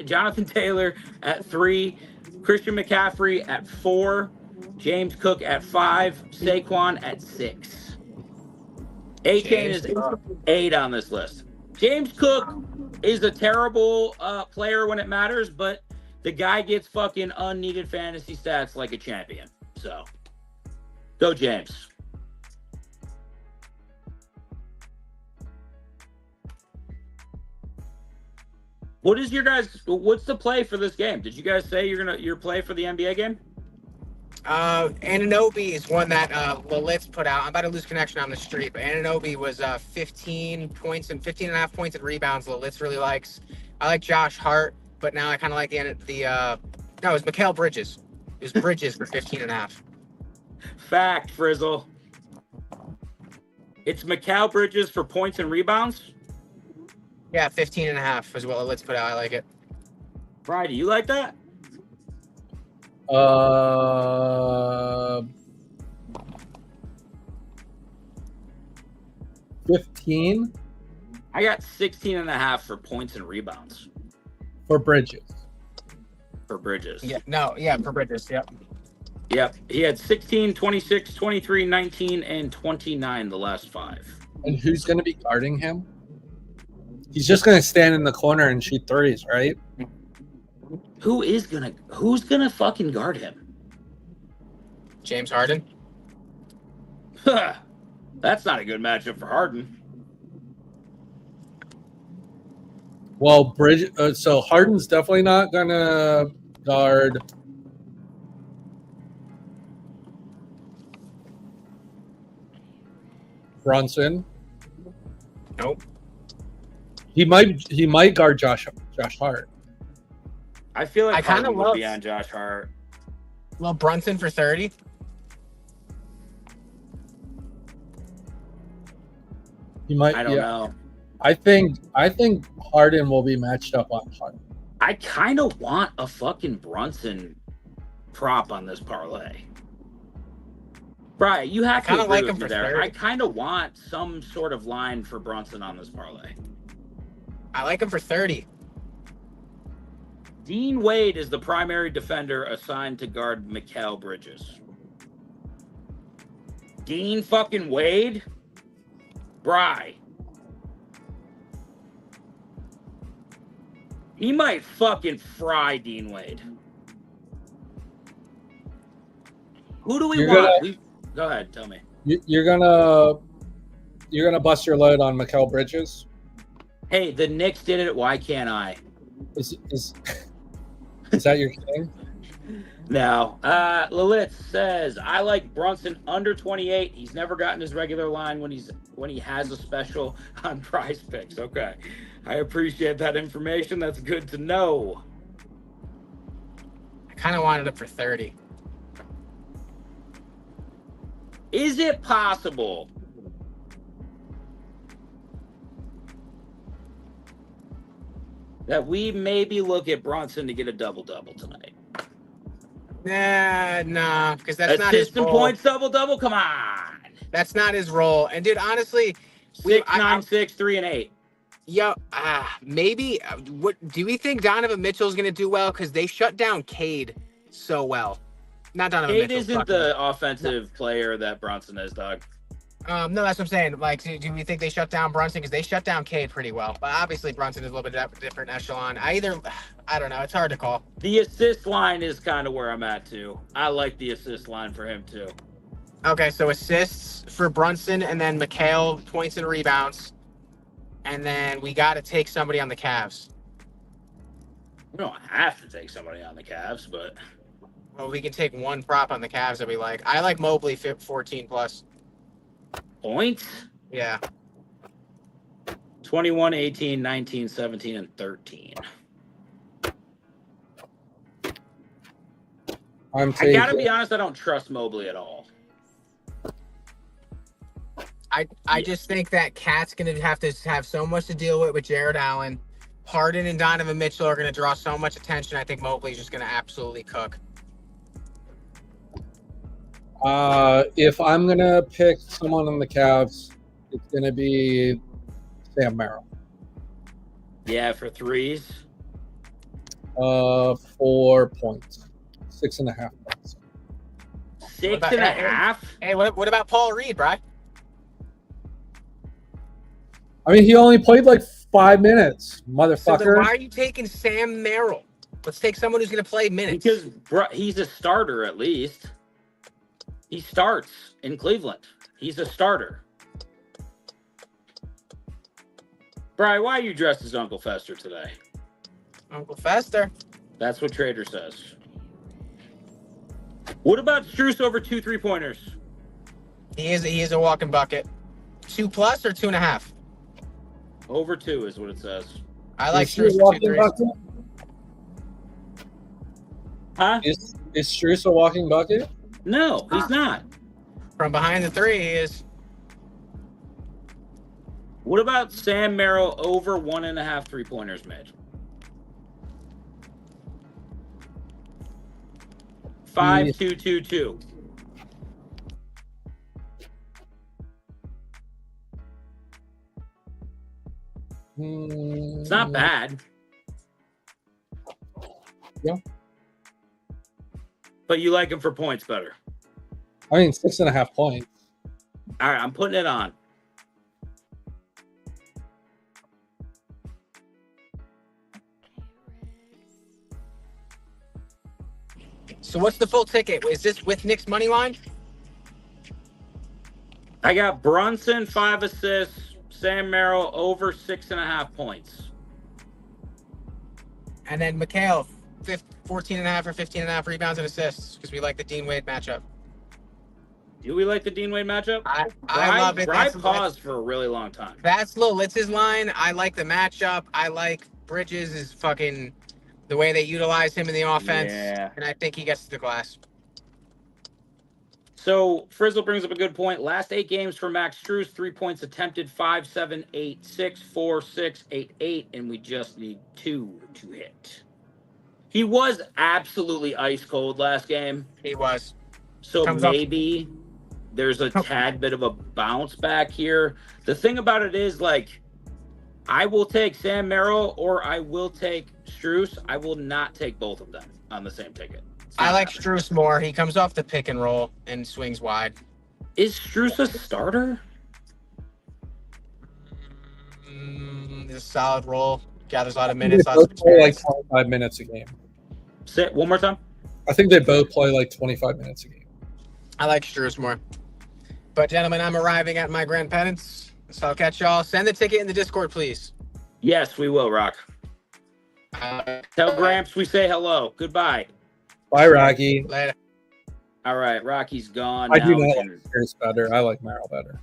Jonathan Taylor at 3, Christian McCaffrey at 4, James Cook at 5, Saquon at 6. A-Chain is 8 on this list. James Cook is a terrible player when it matters, but the guy gets fucking unneeded fantasy stats like a champion. So, go James. What's the play for this game? Did you guys say your play for the NBA game? Anunoby is one that Lalitz put out. I'm about to lose connection on the street, but Anunoby was 15 points and 15 and a half points in rebounds. Lalitz really likes. I like Josh Hart, but now I kind of like it was Mikal Bridges. It was Bridges for 15 and a half. Fact, Frizzle. It's Mikal Bridges for points and rebounds? Yeah, 15 and a half is what Lalitz put out. I like it. Brian, do you like that? 15 I got 16 and a half for points and rebounds. for Bridges. For Bridges. Yeah, for Bridges, yep. Yep. He had 16, 26, 23, 19, and 29 the last 5. And who's going to be guarding him? He's just going to stand in the corner and shoot threes, right? Who's gonna fucking guard him? James Harden. That's not a good matchup for Harden. Well, so Harden's definitely not going to guard Brunson. Nope. He might guard Josh Hart. I feel like I kinda Harden would love- be on Josh Hart. Well, Brunson for 30. He might. I don't know. I think Harden will be matched up on Harden. I kind of want a fucking Brunson prop on this parlay. Brian, you have to kinda agree like with him me for there. 30. I kind of want some sort of line for Brunson on this parlay. I like him for 30. Dean Wade is the primary defender assigned to guard Mikal Bridges. Dean fucking Wade? Bry. He might fucking fry Dean Wade. Who do we want? Go ahead, tell me. You're gonna bust your load on Mikal Bridges. Hey, the Knicks did it. Why can't I? Is that your thing? No. Lilith says, I like Brunson under 28. He's never gotten his regular line when he has a special on Prize Picks. Okay. I appreciate that information. That's good to know. I kind of wanted it for 30. Is it possible that we maybe look at Brunson to get a double-double tonight? Nah, because that's not his role. Assistant points double-double? Come on. That's not his role. And, dude, honestly... 6, 9, 6, 3, and 8. Yo, maybe... What do we think Donovan Mitchell's going to do well? Because they shut down Cade so well. Not Donovan Mitchell. Cade isn't the offensive player that Brunson is, dog. No, that's what I'm saying. Like, do we think they shut down Brunson? Because they shut down Cade pretty well. But obviously, Brunson is a little bit different echelon. I don't know. It's hard to call. The assist line is kind of where I'm at, too. I like the assist line for him, too. Okay, so assists for Brunson, and then Mikal, points and rebounds. And then we got to take somebody on the Cavs. We don't have to take somebody on the Cavs, but... Well, we can take one prop on the Cavs that we like. I like Mobley 14 plus. Points? Yeah. 21, 18, 19, 17, and 13. I gotta be honest, I don't trust Mobley at all. I just think that Cat's going to have so much to deal with Jared Allen. Harden and Donovan Mitchell are going to draw so much attention. I think Mobley's just going to absolutely cook. If I'm going to pick someone on the Cavs, it's going to be Sam Merrill. Yeah, for threes. 4 points. 6.5 points. 6.5? Hey, what about Paul Reed, bro? I mean, he only played like 5 minutes, motherfucker. So then why are you taking Sam Merrill? Let's take someone who's going to play minutes. Because he's a starter, at least. He starts in Cleveland. He's a starter. Brian, why are you dressed as Uncle Fester today? Uncle Fester. That's what Trader says. What about Strus over 2 3-pointers? He is a walking bucket. 2 plus or 2.5? Over 2 is what it says. I like Strus for 2 threes. Huh? Is Strus a walking bucket? No, he's not. From behind the 3, he is. What about Sam Merrill over 1.5 3-pointers made? 5 2 2 2. It's not bad. Yeah. But you like him for points better. I mean, 6.5 points. All right, I'm putting it on. So what's the full ticket? Is this with Nick's money line? I got Brunson, 5 assists, Sam Merrill over 6.5 points. And then Mikal, 14.5 or 15.5 rebounds and assists because we like the Dean Wade matchup. Do we like the Dean Wade matchup? I love it. I paused for a really long time. That's Litz's line. I like the matchup. I like Bridges is fucking the way they utilize him in the offense. Yeah. And I think he gets to the glass. So Frizzle brings up a good point. Last 8 games for Max Strus, 3 points attempted, 5, 7, 8, 6, 4, 6, 8, 8, and we just need 2 to hit. He was absolutely ice cold last game. He was. So maybe there's a tad bit of a bounce back here. The thing about it is, like, I will take Sam Merrill or I will take Strus. I will not take both of them on the same ticket. I like Strus more. He comes off the pick and roll and swings wide. Is Strus a starter? He's a solid role. Gathers a lot of minutes. They both play like 25 minutes a game. Say it one more time. I think they both play like 25 minutes a game. I like Struz more. But gentlemen, I'm arriving at my grand penance, so I'll catch y'all. Send the ticket in the Discord, please. Yes, we will, Rock. Tell Gramps we say hello. Goodbye. Bye, Rocky. Later. All right, Rocky's gone. I Now do we not can- like Pierce better. I like Merrill better.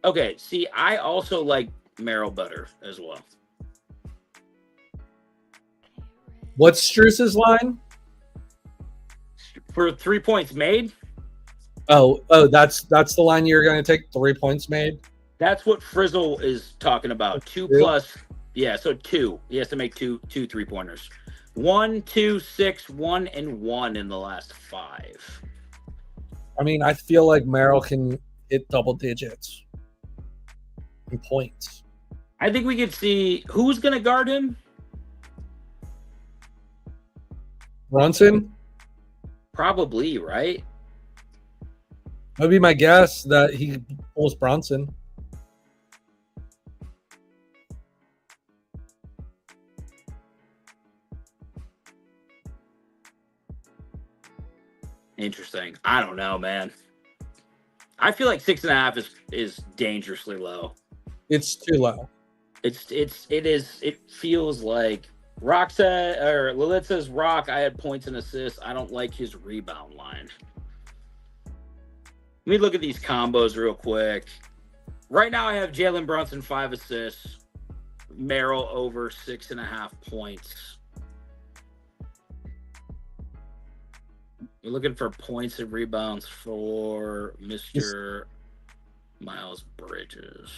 Okay, see, I also like Merrill better as well. What's Struz's line? For 3 points made, Oh, that's the line you're going to take. 3 points made. that's what Frizzle is talking about. 2 Two? plus, yeah, so 2. He has to make two 3-pointers. 1, 2, 6, 1, and 1 in the last 5. I mean, I feel like Merrill can hit double digits in points. I think we could see who's going to guard him. Brunson? Probably, right? That'd be my guess that he pulls Brunson. Interesting. I don't know, man. I feel like 6.5 is dangerously low. It's too low. It feels like Rock said, or Lilith says, Rock, I had points and assists. I don't like his rebound line. Let me look at these combos real quick. Right now I have Jalen Brunson 5 assists, Merrill over 6.5 points. You're looking for points and rebounds for Mr. Miles Bridges.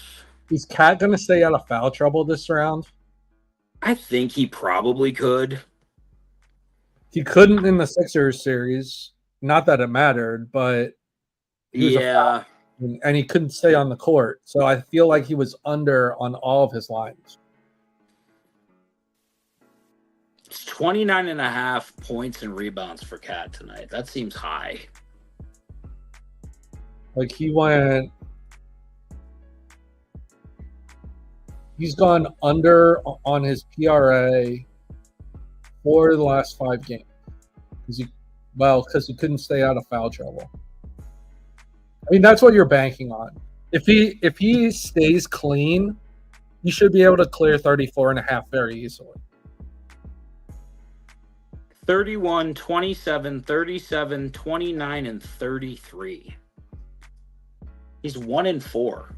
Is Cat going to stay out of foul trouble this round? I think he probably could. He couldn't in the Sixers series. Not that it mattered, but he was Yeah. and he couldn't stay on the court. So I feel like he was under on all of his lines. It's 29.5 points and rebounds for Cat tonight. That seems high. Like he's gone under on his PRA for the last 5 games because he couldn't stay out of foul trouble. I mean, that's what you're banking on. If he stays clean, you should be able to clear 34.5 very easily. 31, 27, 37, 29, and 33. He's 1-4.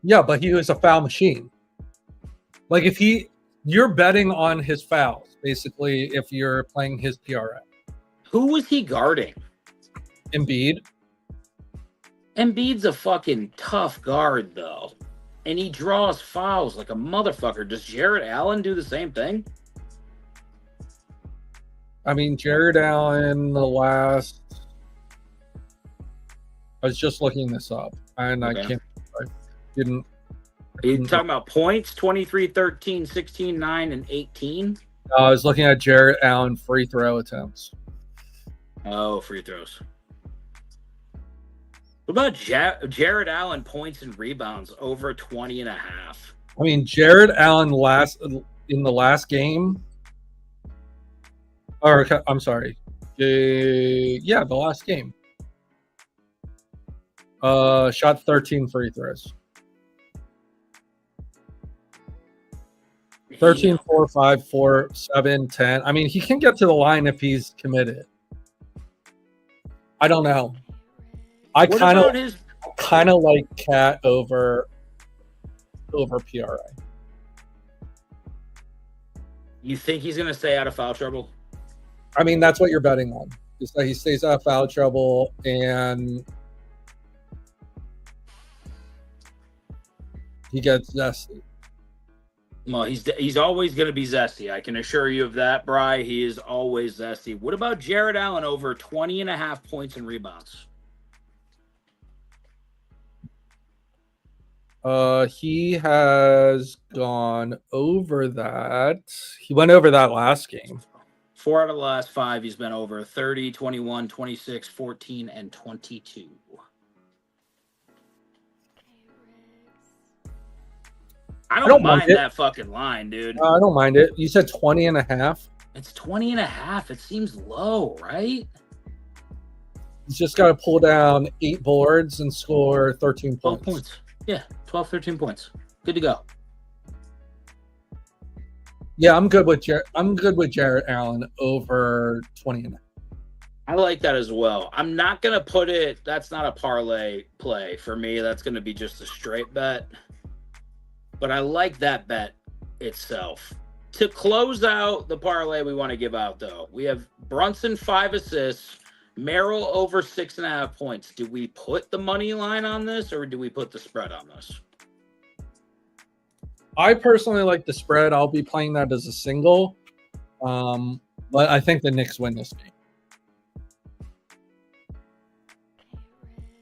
Yeah, but he was a foul machine. Like you're betting on his fouls, basically, if you're playing his PRA. Who was he guarding? Embiid. Embiid's a fucking tough guard, though. And he draws fouls like a motherfucker. Does Jarrett Allen do the same thing? I mean, Jared Allen, I was just looking this up, and Okay. I didn't. Are you talking about points? 23, 13, 16, 9, and 18? I was looking at Jared Allen free throw attempts. Oh, free throws. What about Jared Allen points and rebounds over 20.5? I mean, Jared Allen in the last game. Or I'm sorry. The last game. Shot 13 free throws. 13, 4, 5, 4, 7, 10. I mean, he can get to the line if he's committed. I don't know. I kind of like Cat over PRA. You think he's going to stay out of foul trouble? I mean, that's what you're betting on. Is that he stays out of foul trouble and he gets zesty. Well, he's always going to be zesty. I can assure you of that, Bri. He is always zesty. What about Jared Allen over 20.5 points and rebounds? He has gone over that. He went over that last game. 4 out of the last 5, he's been over 30, 21, 26, 14, and 22. I don't mind that fucking line, dude. I don't mind it. You said 20.5. It's 20.5. It seems low, right? He's just got to pull down 8 boards and score 13 12 points. points. Yeah, 12, 13 points. Good to go. Yeah, I'm good with Jarrett Allen over 20.5. I like that as well. I'm not going to put it, that's not a parlay play for me. That's going to be just a straight bet. But I like that bet itself. To close out the parlay we want to give out, though, we have Brunson 5 assists, Merrill over 6.5 points. Do we put the money line on this or do we put the spread on this? I personally like the spread. I'll be playing that as a single. But I think the Knicks win this game.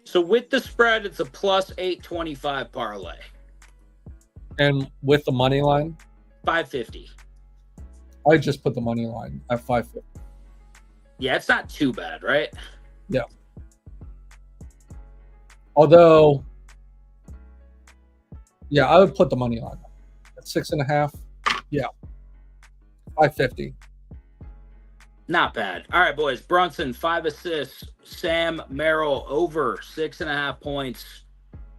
So with the spread, it's a plus 825 parlay. And with the money line, 550. I just put the money line at 550. Yeah, it's not too bad, right? Yeah. Although, yeah, I would put the money line at 6.5. Yeah. 550. Not bad. All right, boys. Brunson, 5 assists. Sam Merrill over 6.5 points.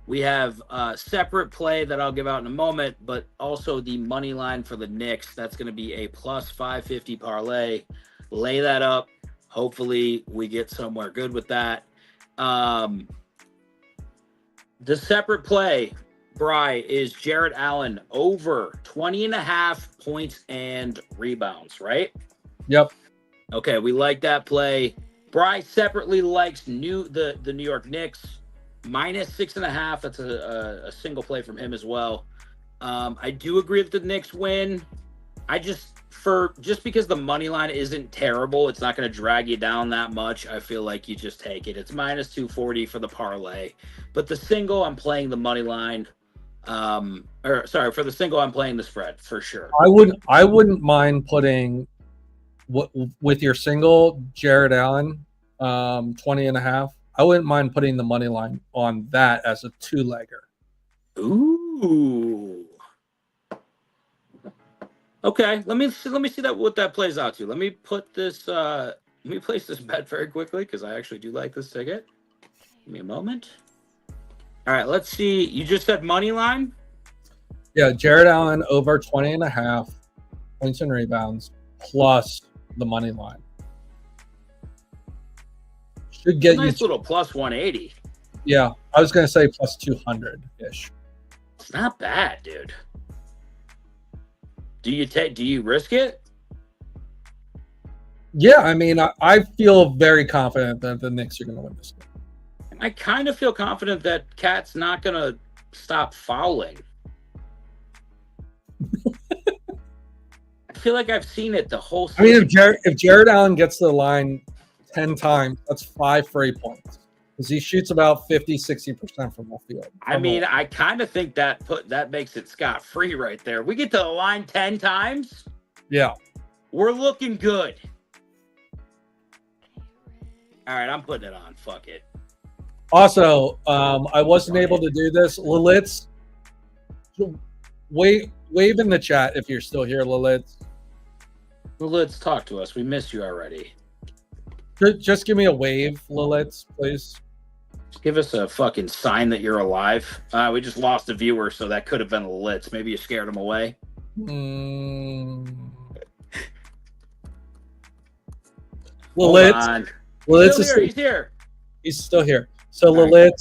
We have a separate play that I'll give out in a moment, but also the money line for the Knicks. That's going to be a plus 550 parlay. Lay that up. Hopefully we get somewhere good with that. The separate play, Bry, is Jarrett Allen over 20.5 points and rebounds, right? Yep. Okay, we like that play. Bry separately likes the New York Knicks minus 6.5. That's a single play from him as well. I do agree that the Knicks win. Just because the money line isn't terrible, it's not going to drag you down that much. I feel like you just take it. It's minus 240 for the parlay, but the single, I'm playing the money line. For the single, I'm playing the spread for sure. I wouldn't mind putting with your single Jarrett Allen 20.5. I wouldn't mind putting the money line on that as a 2-legger. Ooh. Okay, let me see what that plays out to. Let me put this. Let me place this bet very quickly because I actually do like this ticket. Give me a moment. All right, let's see. You just said money line. Yeah, Jarrett Allen over 20.5 points and rebounds plus the money line. Should get nice little plus 180. Yeah, I was gonna say plus 200-ish. It's not bad, dude. Do you risk it? Yeah, I mean, I feel very confident that the Knicks are going to win this game. I kind of feel confident that Cat's not going to stop fouling. I feel like I've seen it the whole season. I mean, if Jarrett Allen gets to the line 10 times, that's 5 free points. Because he shoots about 50-60% from the field. I mean, I kind of think that makes it scot-free right there. We get to the line 10 times. Yeah. We're looking good. All right, I'm putting it on. Fuck it. Also, I wasn't able to do this. Lilith, wave in the chat if you're still here, Lilith. Lilith, talk to us. We missed you already. Just give me a wave, Lilith, please. Give us a fucking sign that you're alive. We just lost a viewer, so that could have been Lilith. Maybe you scared him away. Lilith, he's here. He's still here. So Lilith,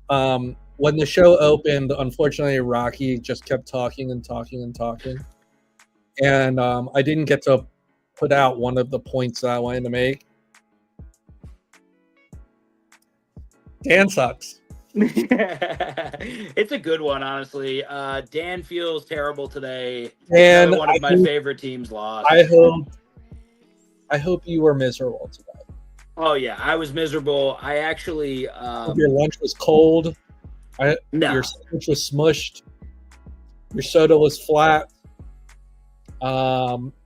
when the show opened, unfortunately, Rocky just kept talking and talking and talking, and I didn't get to put out one of the points that I wanted to make. Dan sucks. It's a good one, honestly. Dan feels terrible today. And one of my favorite teams lost. I hope you were miserable today. Oh yeah, I was miserable. I actually your lunch was cold. No. Your sandwich was smushed. Your soda was flat.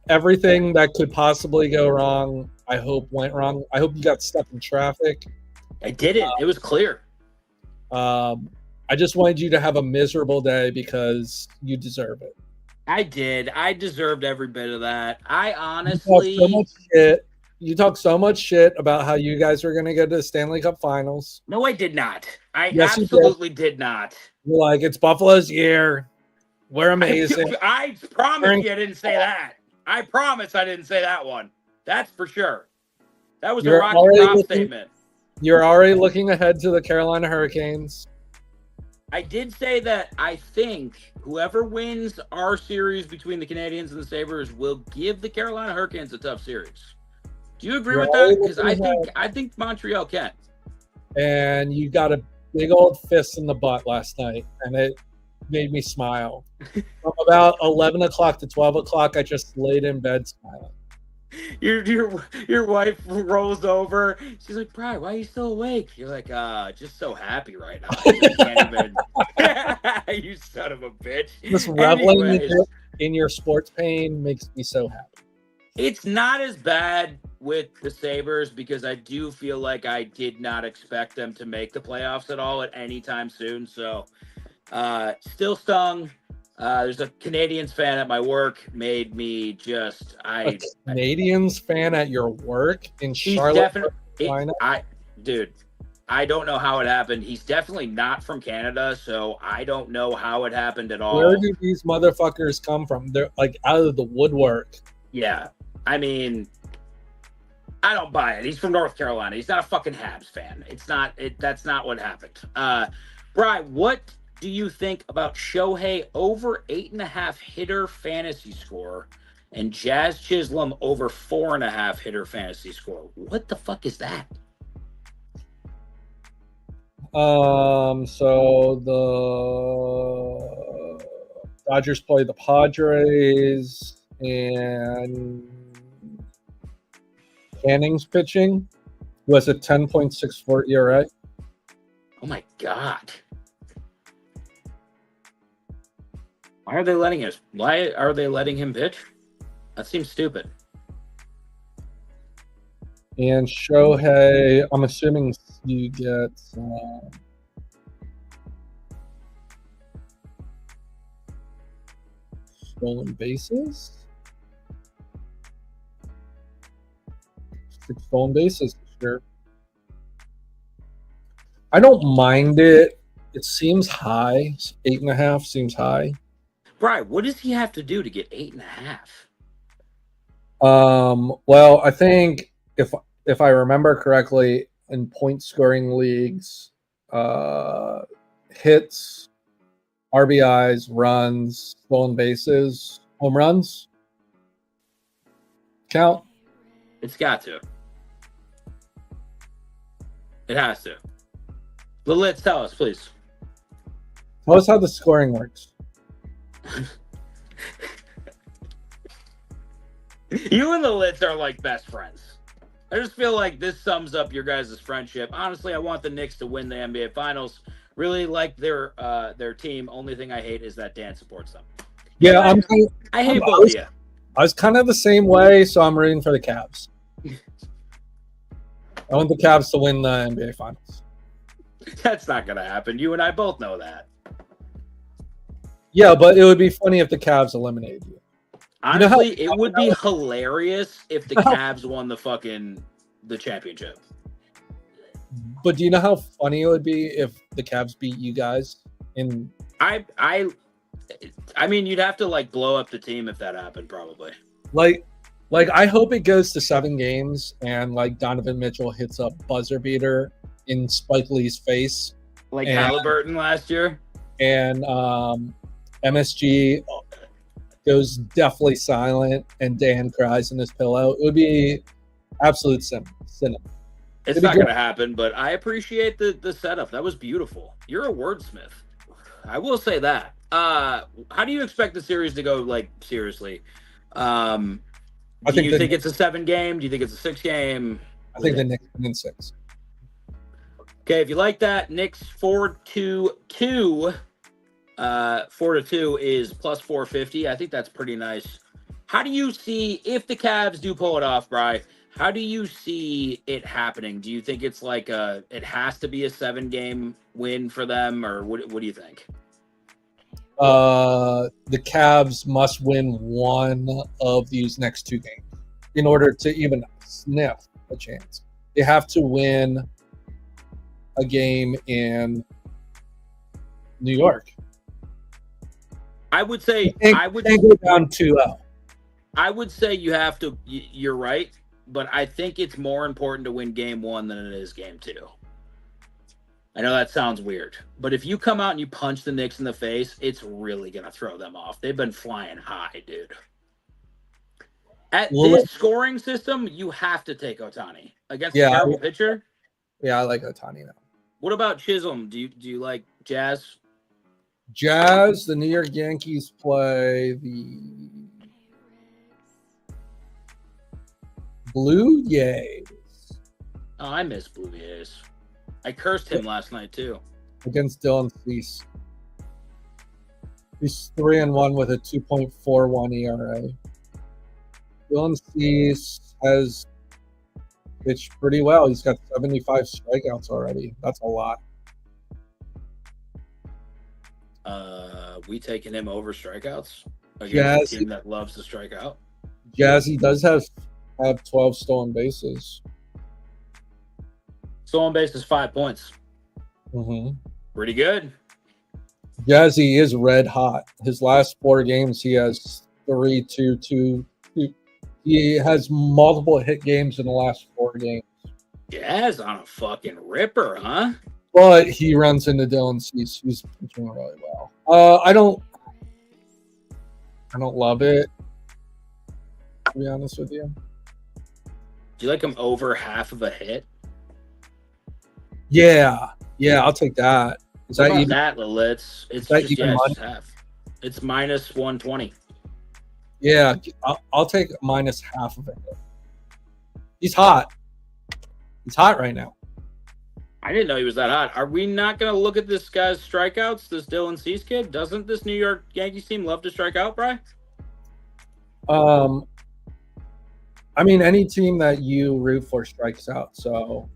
Everything that could possibly go wrong, I hope went wrong. I hope you got stuck in traffic. I didn't. It was clear. I just wanted you to have a miserable day because you deserve it. I did. I deserved every bit of that. I honestly. You talk so much shit about how you guys are going to go to the Stanley Cup Finals. No, I did not. I Yes, absolutely did not. You're like, it's Buffalo's year. We're amazing. I promise you I didn't say that. I promise I didn't say that one. That's for sure. That was a Rocky Top statement. You're already looking ahead to the Carolina Hurricanes. I did say that I think whoever wins our series between the Canadiens and the Sabres will give the Carolina Hurricanes a tough series. Do you agree with that? Because I think Montreal can. And you got a big old fist in the butt last night, and it made me smile. From about 11 o'clock to 12 o'clock, I just laid in bed smiling. Your wife rolls over. She's like, "Brian, why are you still awake?" You're like, just so happy right now. I can't even. You son of a bitch. Just reveling in your sports pain makes me so happy. It's not as bad with the Sabres because I do feel like I did not expect them to make the playoffs at all at any time soon. So, still stung. There's a Canadiens fan at my work made me just a Canadiens fan at your work in Charlotte, Carolina? Dude, I don't know how it happened. He's definitely not from Canada, so I don't know how it happened at all. Where do these motherfuckers come from? They're like out of the woodwork. Yeah, I mean, I don't buy it. He's from North Carolina. He's not a fucking Habs fan. That's not what happened. Brian, what do you think about Shohei over 8.5 hitter fantasy score and Jazz Chisholm over 4.5 hitter fantasy score? What the fuck is that? So the Dodgers play the Padres and Canning's pitching, who has a 10.64 ERA. Oh my God. Why are they letting him pitch? That seems stupid. And Shohei, I'm assuming you get stolen bases. 6 stolen bases this year. I don't mind it. It seems high. 8.5 seems high. Brian, what does he have to do to get 8.5? Well, I think if I remember correctly, in point scoring leagues, hits, RBIs, runs, stolen bases, home runs count. It's got to. It has to. But let's tell us, please. Tell us how the scoring works. You and the Lits are like best friends. I just feel like this sums up your guys' friendship. Honestly, I want the Knicks to win the NBA Finals. Really like their team. Only thing I hate is that Dan supports them. Yeah, I hate both of you. I was kind of the same way, so I'm rooting for the Cavs. I want the Cavs to win the NBA Finals. That's not going to happen. You and I both know that. Yeah, but it would be funny if the Cavs eliminated you. Honestly, it would be hilarious if the Cavs won the championship. But do you know how funny it would be if the Cavs beat you guys? I mean, you'd have to like blow up the team if that happened, probably. Like I hope it goes to 7 games and like Donovan Mitchell hits a buzzer beater in Spike Lee's face, like Halliburton last year, and MSG goes deathly silent and Dan cries in his pillow. It would be absolute cinema. It's not going to happen, but I appreciate the setup. That was beautiful. You're a wordsmith. I will say that. How do you expect the series to go, like, seriously? Do you think it's a 7 game? Do you think it's a 6 game? I think the Knicks win in 6. Okay, if you like that, Knicks 4-2. 4-2 is plus 450. I think that's pretty nice. How do you see, if the Cavs do pull it off, Bri, how do you see it happening? Do you think it's like it has to be a 7 game win for them, or what do you think? the Cavs must win one of these next 2 games in order to even sniff a chance. They have to win a game in New York. I would say I would go down 2-0. I would say you have to. You're right, but I think it's more important to win game 1 than it is game 2. I know that sounds weird, but if you come out and you punch the Knicks in the face, it's really going to throw them off. They've been flying high, dude. At this scoring system, you have to take Ohtani against a terrible pitcher. Yeah, I like Ohtani now. What about Chisholm? Do you like Jazz? Jazz, the New York Yankees play the Blue Jays. Oh, I miss Blue Jays. I cursed him last night too. Against Dylan Cease. He's 3-1 with a 2.41 ERA. Dylan Cease has pitched pretty well. He's got 75 strikeouts already. That's a lot. We taking him over strikeouts against a team that loves to strike out. Jazzy does have 12 stolen bases. Stolen base is 5 points. Mm-hmm. Pretty good. Jazzy is red hot. His last 4 games, he has 3-2-2. He has multiple hit games in the last 4 games. Jazz on a fucking ripper, huh? But he runs into Dylan Cease, who's pitching really well. I don't love it, to be honest with you. Do you like him over half of a hit? Yeah, I'll take that. Is What that about even that, Lilith? It's that just even money? half. It's minus 120. Yeah, I'll take minus half of it. He's hot. He's hot right now. I didn't know he was that hot. Are we not going to look at this guy's strikeouts, this Dylan Cease kid? Doesn't this New York Yankees team love to strike out, Bri? I mean, any team that you root for strikes out, so...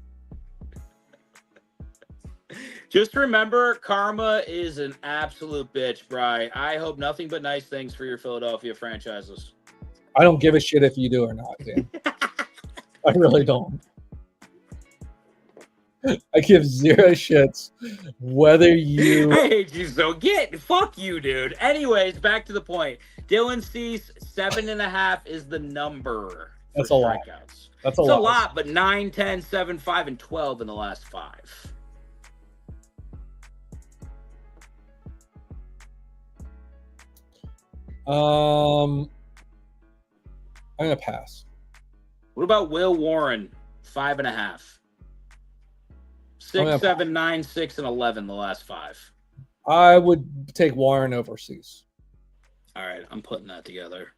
Just remember, karma is an absolute bitch, Bri. I hope nothing but nice things for your Philadelphia franchises. I don't give a shit if you do or not, Dan. I really don't. I give 0 shits whether you... I hate you so. Fuck you, dude. Anyways, back to the point. Dylan Cease, 7.5 is the number. That's a lot. Strikeouts. That's a It's lot. a lot, but 9, 10, 7, 5, and 12 in the last 5. I'm gonna pass. What about Will Warren? 5.5. 6, 7, 9, 6, and 11 the last 5. I would take Warren over Cease. All right, I'm putting that together.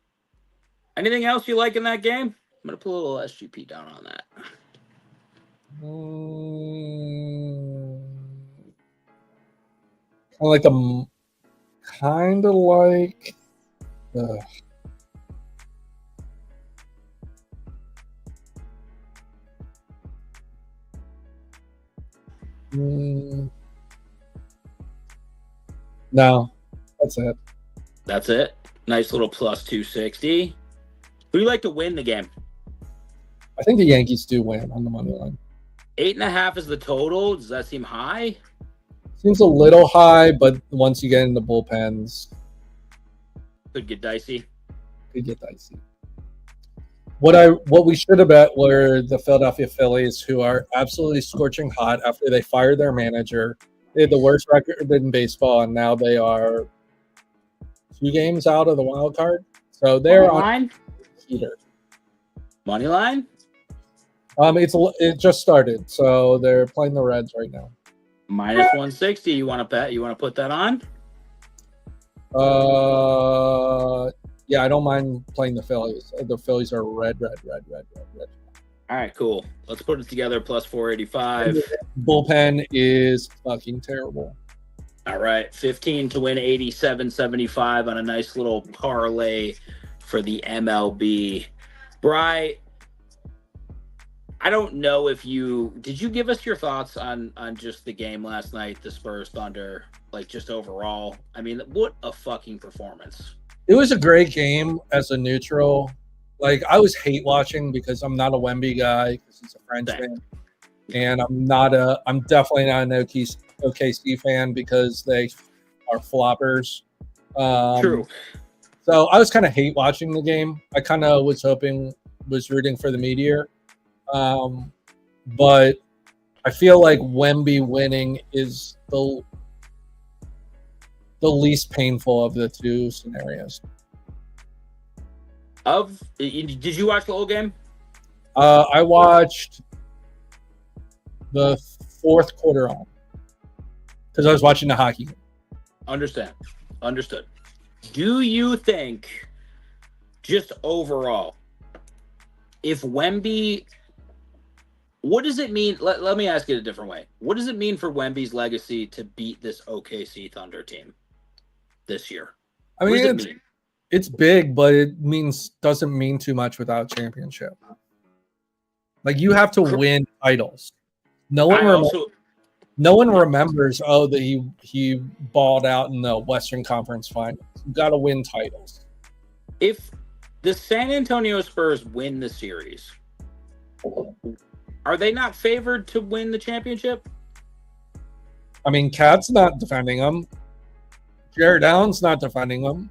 Anything else you like in that game? I'm gonna put a little SGP down on that. Kind of like. No, that's it. That's it. Nice little plus 260. Who do you like to win the game? I think the Yankees do win on the money line. 8.5 is the total. Does that seem high? Seems a little high, but once you get in the bullpens, Could get dicey. could get dicey. What we should have bet were the Philadelphia Phillies, who are absolutely scorching hot after they fired their manager. They had the worst record in baseball, and now they are 2 games out of the wild card. So they're on heater. Money line? It just started, so they're playing the Reds right now. Minus 160. You want to bet? You want to put that on? Yeah, I don't mind playing the Phillies. The Phillies are red. All right, cool. Let's put it together. Plus 485. Bullpen is fucking terrible. All right, 15 to win 87.75 on a nice little parlay for the MLB. Bri, I don't know if did you give us your thoughts on just the game last night, the Spurs Thunder? like just overall. I mean, what a fucking performance. It was a great game as a neutral. Like, I was hate watching because I'm not a Wemby guy because he's a Frenchman, and I'm definitely not an OKC fan because they are floppers. True. So I was kind of hate watching the game. I kind of was rooting for the Meteor, but I feel like Wemby winning is the least painful of the two scenarios. Did you watch the whole game? I watched the fourth quarter on because I was watching the hockey game. Understood. Do you think, just overall, if Wemby, what does it mean? Let me ask it a different way. What does it mean for Wemby's legacy to beat this OKC Thunder team this year? I mean, it's big, but it doesn't mean too much without championship. Like, you have to win titles. No one remembers that he balled out in the Western Conference Finals. You got to win titles. If the San Antonio Spurs win the series, are they not favored to win the championship? I mean, Cat's not defending them. Jared Allen's not defending them.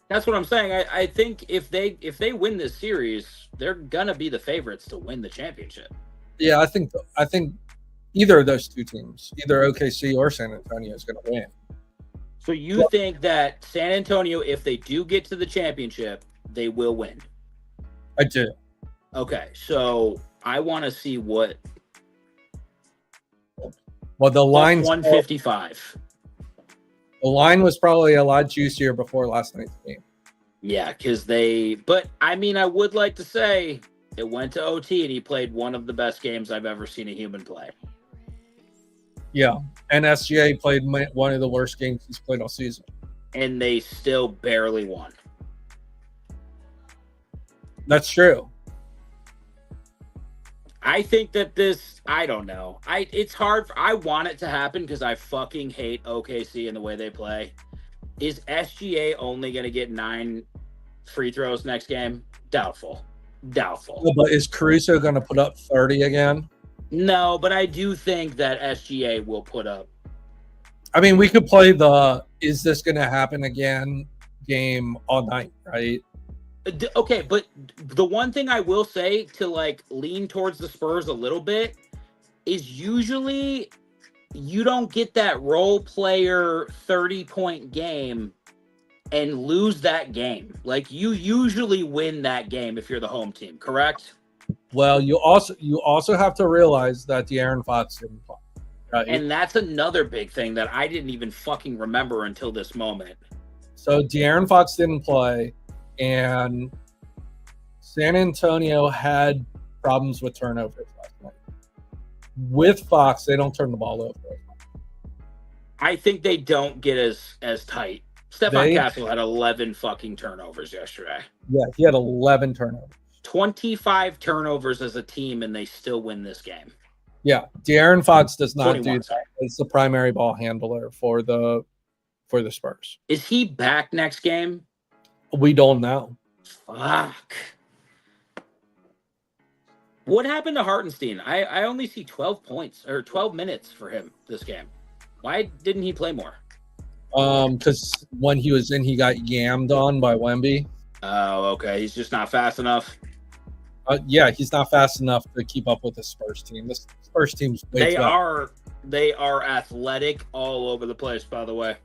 That's what I'm saying. I think if they win this series, they're gonna be the favorites to win the championship. Yeah, I think either of those two teams, either OKC or San Antonio, is gonna win. So you think that San Antonio, if they do get to the championship, they will win? I do. Okay, so I want to see what. Well, the line's 155. The line was probably a lot juicier before last night's game. Yeah, but I mean, I would like to say it went to OT and he played one of the best games I've ever seen a human play. Yeah, and SGA played one of the worst games he's played all season. And they still barely won. That's true. I think that I don't know. It's hard. I want it to happen because I fucking hate OKC and the way they play. Is SGA only going to get 9 free throws next game? Doubtful. Yeah, but is Caruso going to put up 30 again? No, but I do think that SGA will put up. I mean, we could play the "is this going to happen again" game all night, right? Okay, but the one thing I will say to like lean towards the Spurs a little bit is usually you don't get that role player 30-point game and lose that game. Like, you usually win that game if you're the home team, correct? Well, you also have to realize that De'Aaron Fox didn't play, right? And that's another big thing that I didn't even fucking remember until this moment. So De'Aaron Fox didn't play, and San Antonio had problems with turnovers last night. With Fox, they don't turn the ball over. I think they don't get as tight. Stephon Castle had 11 fucking turnovers yesterday. Yeah, he had 11 turnovers. 25 turnovers as a team, and they still win this game. Yeah, De'Aaron Fox does not do that. Sorry. He's the primary ball handler for the Spurs. Is he back next game? We don't know. Fuck. What happened to Hartenstein? I only see 12 points or 12 minutes for him this game. Why didn't he play more? Because when he was in, he got yammed on by Wemby. Oh, okay. He's just not fast enough. Yeah, he's not fast enough to keep up with the Spurs team. The Spurs team's they are athletic all over the place, by the way.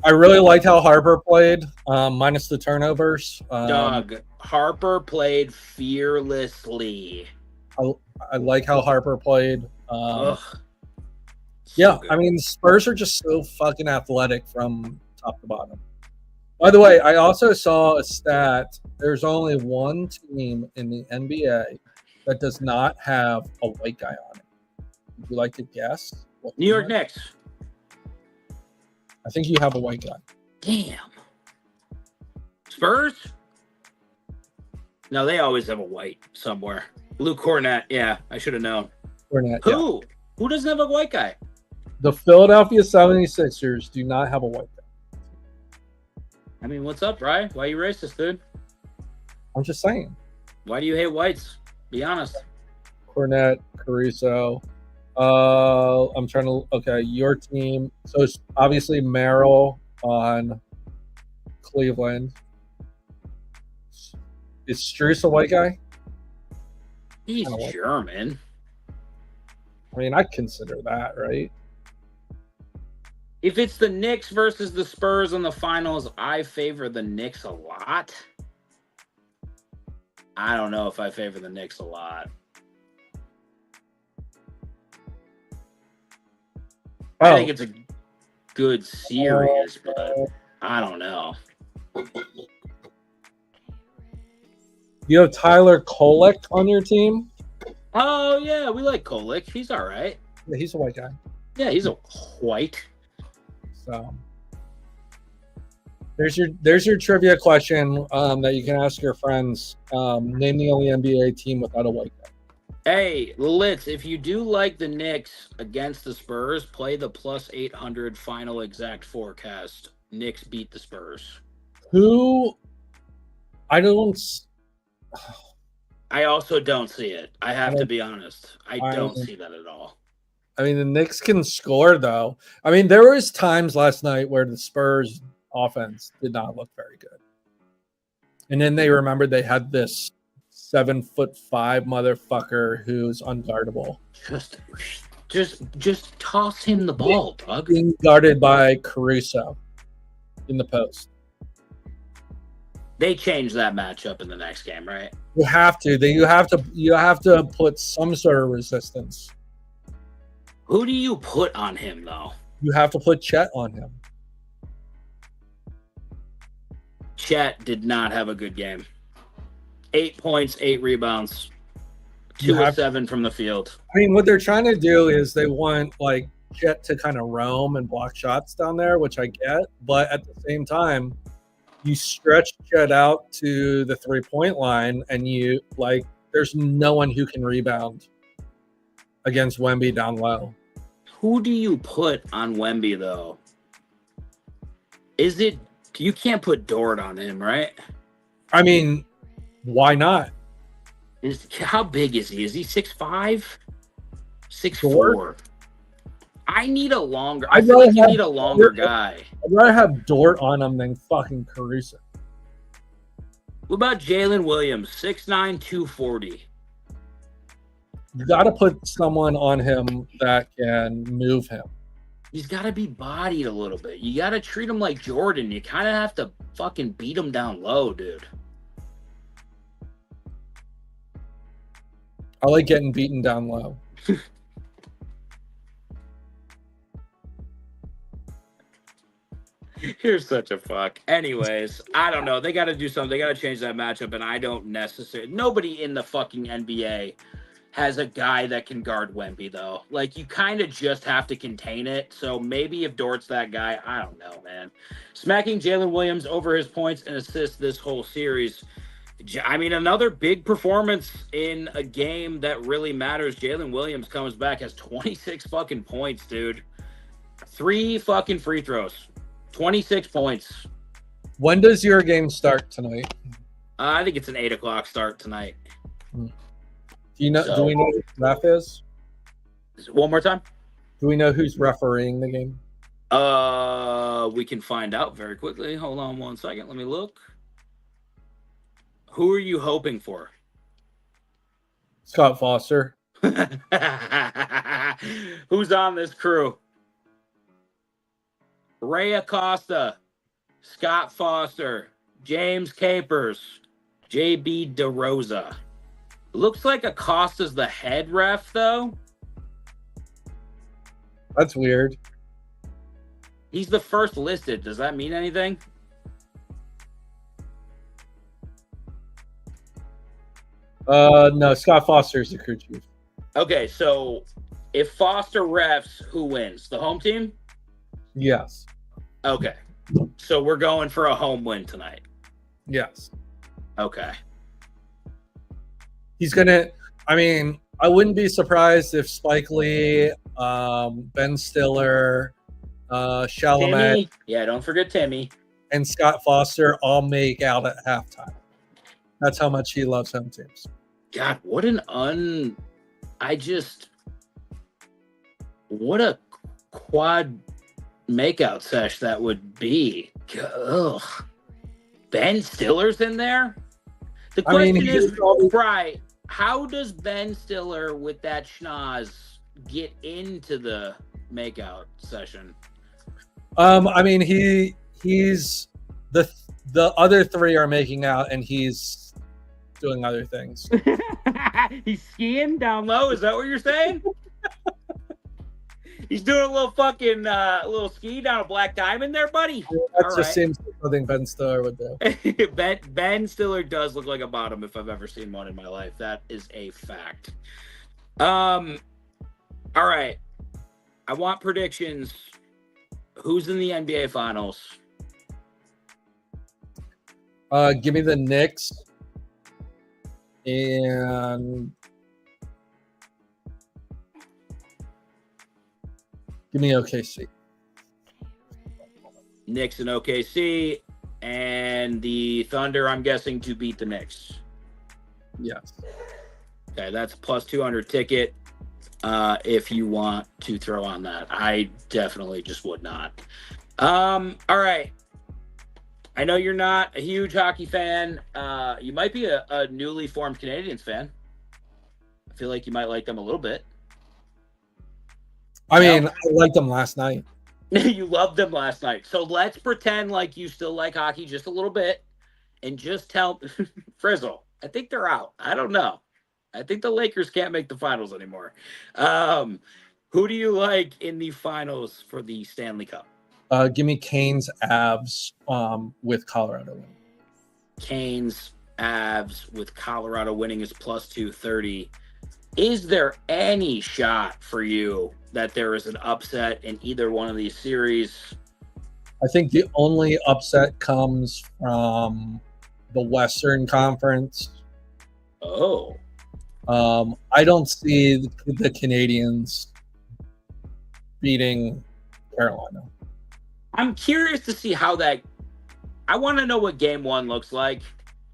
I really liked how Harper played, minus the turnovers. Doug, Harper played fearlessly. I like how Harper played. So yeah, good. I mean, the Spurs are just so fucking athletic from top to bottom. By the way, I also saw a stat. There's only one team in the NBA that does not have a white guy on it. Would you like to guess? New York Knicks. I think you have a white guy. Damn. Spurs? No, they always have a white somewhere. Luke Cornett. Yeah, I should have known. Cornette, Who? Yeah. Who doesn't have a white guy? The Philadelphia 76ers do not have a white guy. I mean, what's up, Ryan? Why are you racist, dude? I'm just saying. Why do you hate whites? Be honest. Cornette, Caruso. I'm trying to. Okay, your team. So it's obviously Merrill on Cleveland. Is Strus a white guy? He's German. I mean, I'd consider that, right? If it's the Knicks versus the Spurs in the finals, I favor the Knicks a lot. I don't know if I favor the Knicks a lot. I think it's a good series, but I don't know. You have Tyler Kolek on your team? Oh, yeah, we like Kolek. He's all right. Yeah, he's a white guy. Yeah, he's a white. So there's your trivia question that you can ask your friends. Name the only NBA team without a white guy. Hey, Litz, if you do like the Knicks against the Spurs, play the plus 800 final exact forecast. Knicks beat the Spurs. Who? I also don't see it. I have to be honest. I don't see that at all. I mean, the Knicks can score, though. I mean, there was times last night where the Spurs offense did not look very good. And then they remembered they had this 7'5" motherfucker who's unguardable. Just toss him the ball, dog. Being guarded by Caruso in the post. They changed that matchup in the next game, right? You have to. You have to put some sort of resistance. Who do you put on him, though? You have to put Chet on him. Chet did not have a good game. 8 points, 8 rebounds, 2 of 7 from the field. I mean, what they're trying to do is they want like Chet to kind of roam and block shots down there, which I get. But at the same time, you stretch Chet out to the 3-point line, and there's no one who can rebound against Wemby down low. Who do you put on Wemby, though? You can't put Dort on him, right? I mean, why not? How big is he? Is he 6'5"? 6'4"? I need a longer. I feel like you need a longer guy. I'd rather have Dort on him than fucking Caruso. What about Jalen Williams? 6'9", 240. You got to put someone on him that can move him. He's got to be bodied a little bit. You got to treat him like Jordan. You kind of have to fucking beat him down low, dude. I like getting beaten down low. You're such a fuck. Anyways, I don't know. They got to do something. They got to change that matchup, and I don't necessarily... Nobody in the fucking NBA has a guy that can guard Wemby, though. Like, you kind of just have to contain it. So maybe if Dort's that guy, I don't know, man. Smacking Jalen Williams over his points and assists this whole series. I mean, another big performance in a game that really matters. Jalen Williams comes back, has 26 fucking points, dude. 3 fucking free throws. 26 points. When does your game start tonight? I think it's an 8 o'clock start tonight. Do we know who the ref is? One more time? Do we know who's refereeing the game? We can find out very quickly. Hold on one second. Let me look. Who are you hoping for? Scott Foster. Who's on this crew? Ray Acosta, Scott Foster, James Capers, JB DeRosa. Looks like Acosta's the head ref, though. That's weird. He's the first listed. Does that mean anything? No, Scott Foster is the crew chief. Okay, so if Foster refs, who wins? The home team? Yes. Okay. So we're going for a home win tonight. Yes. Okay. He's gonna. I mean, I wouldn't be surprised if Spike Lee, Ben Stiller, Chalamet, Timmy. Yeah, don't forget Timmy. and Scott Foster all make out at halftime. That's how much he loves home teams. God, what a quad makeout sesh that would be. Ugh. Ben Stiller's in there? The question is, Bri, how does Ben Stiller with that schnoz get into the makeout session? I mean, he's the other three are making out, and he's doing other things. He's skiing down low. Is that what you're saying? He's doing a little fucking little ski down a black diamond there, buddy. That just seems like something Ben Stiller would do. Ben Stiller does look like a bottom if I've ever seen one in my life. That is a fact. All right. I want predictions. Who's in the NBA Finals? Give me the Knicks and give me OKC. Knicks and OKC, and the Thunder, I'm guessing, to beat the Knicks. Yes. Okay, that's a plus 200 ticket if you want to throw on that. I definitely just would not. All right. I know you're not a huge hockey fan. You might be a newly formed Canadiens fan. I feel like you might like them a little bit. I mean, I liked them last night. You loved them last night. So let's pretend like you still like hockey just a little bit and just tell Frizzle, I think they're out. I don't know. I think the Lakers can't make the finals anymore. Who do you like in the finals for the Stanley Cup? Give me Canes Avs with Colorado winning. Canes Avs with Colorado winning is plus 230. Is there any shot for you that there is an upset in either one of these series? I think the only upset comes from the Western Conference. Oh. I don't see the Canadiens beating Carolina. I'm curious to see how that. I want to know what game one looks like.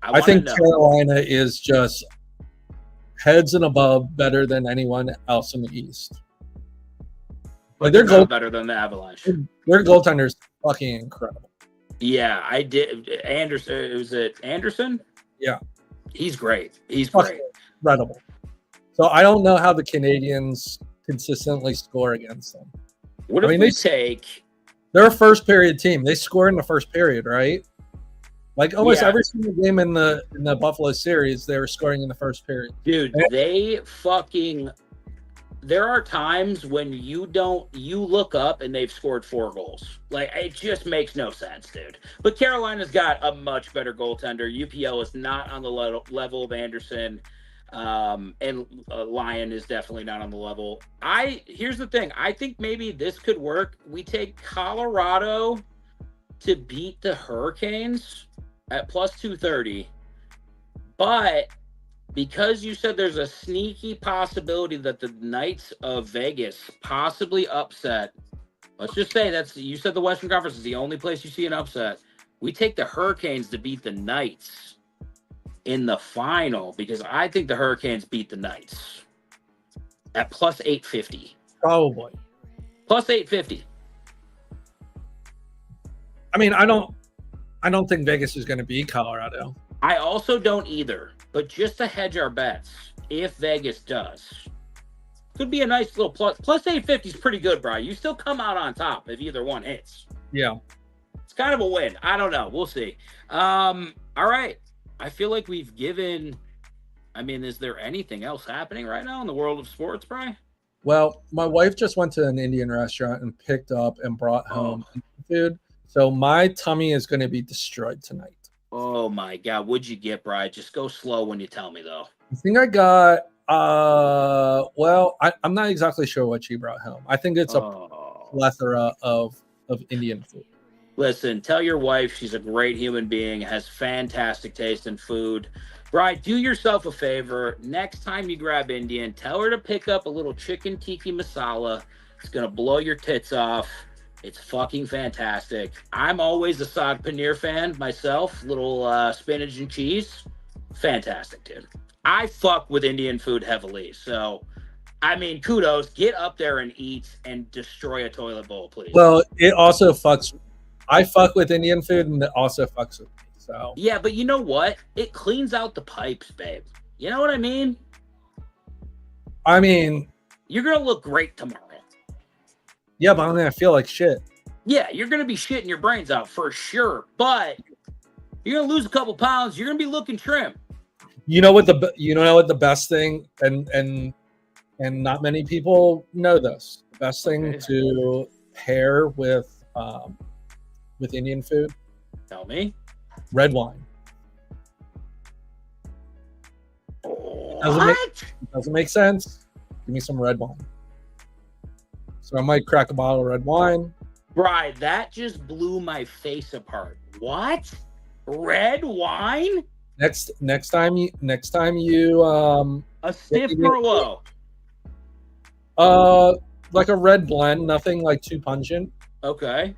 I think Carolina is just heads and above better than anyone else in the East. But they're better than the Avalanche. Their goaltender's fucking incredible. Yeah, I did. Anderson, was it Anderson? Yeah. He's great. He's great. Incredible. So I don't know how the Canadiens consistently score against them. What if we take... They're a first period team. They score in the first period, right? Like almost every single game in the Buffalo series, they were scoring in the first period. Dude, there are times when you look up and they've scored 4 goals. Like, it just makes no sense, dude. But Carolina's got a much better goaltender. UPL is not on the level of Anderson. And Lyon is definitely not on the level. Here's the thing. I think maybe this could work. We take Colorado to beat the Hurricanes at plus 230. But because you said there's a sneaky possibility that the Knights of Vegas possibly upset, let's just say you said the Western Conference is the only place you see an upset. We take the Hurricanes to beat the Knights in the final, because I think the Hurricanes beat the Knights at plus 850. Probably. Plus 850. I mean, I don't think Vegas is going to beat Colorado. I also don't either, but just to hedge our bets, if Vegas does, could be a nice little plus. Plus 850 is pretty good, Brian. You still come out on top if either one hits. Yeah. It's kind of a win. I don't know. We'll see. All right. I feel like we've given. I mean, is there anything else happening right now in the world of sports, Brian? Well, my wife just went to an Indian restaurant and picked up and brought home food. So my tummy is going to be destroyed tonight. Oh my God. What'd you get, Brian? Just go slow when you tell me, though. I think I got, I'm not exactly sure what she brought home. I think it's a plethora of Indian food. Listen, tell your wife she's a great human being, has fantastic taste in food. Brian, do yourself a favor. Next time you grab Indian, tell her to pick up a little chicken tiki masala. It's going to blow your tits off. It's fucking fantastic. I'm always a saag paneer fan myself. Little spinach and cheese. Fantastic, dude. I fuck with Indian food heavily. So, I mean, kudos. Get up there and eat and destroy a toilet bowl, please. Well, it also fucks. I fuck with Indian food, and it also fucks with me. So yeah, but you know what? It cleans out the pipes, babe. You know what I mean? I mean, you're gonna look great tomorrow. Yeah, but I'm gonna feel like shit. Yeah, you're gonna be shitting your brains out for sure. But you're gonna lose a couple pounds. You're gonna be looking trim. You know what the best thing, and not many people know this. The best thing to pair with Indian food. Tell me. Red wine. Doesn't make sense. Give me some red wine. So I might crack a bottle of red wine. Bri, that just blew my face apart. What? Red wine? Next time you a stiff Merlot. Like a red blend, nothing like too pungent. Okay.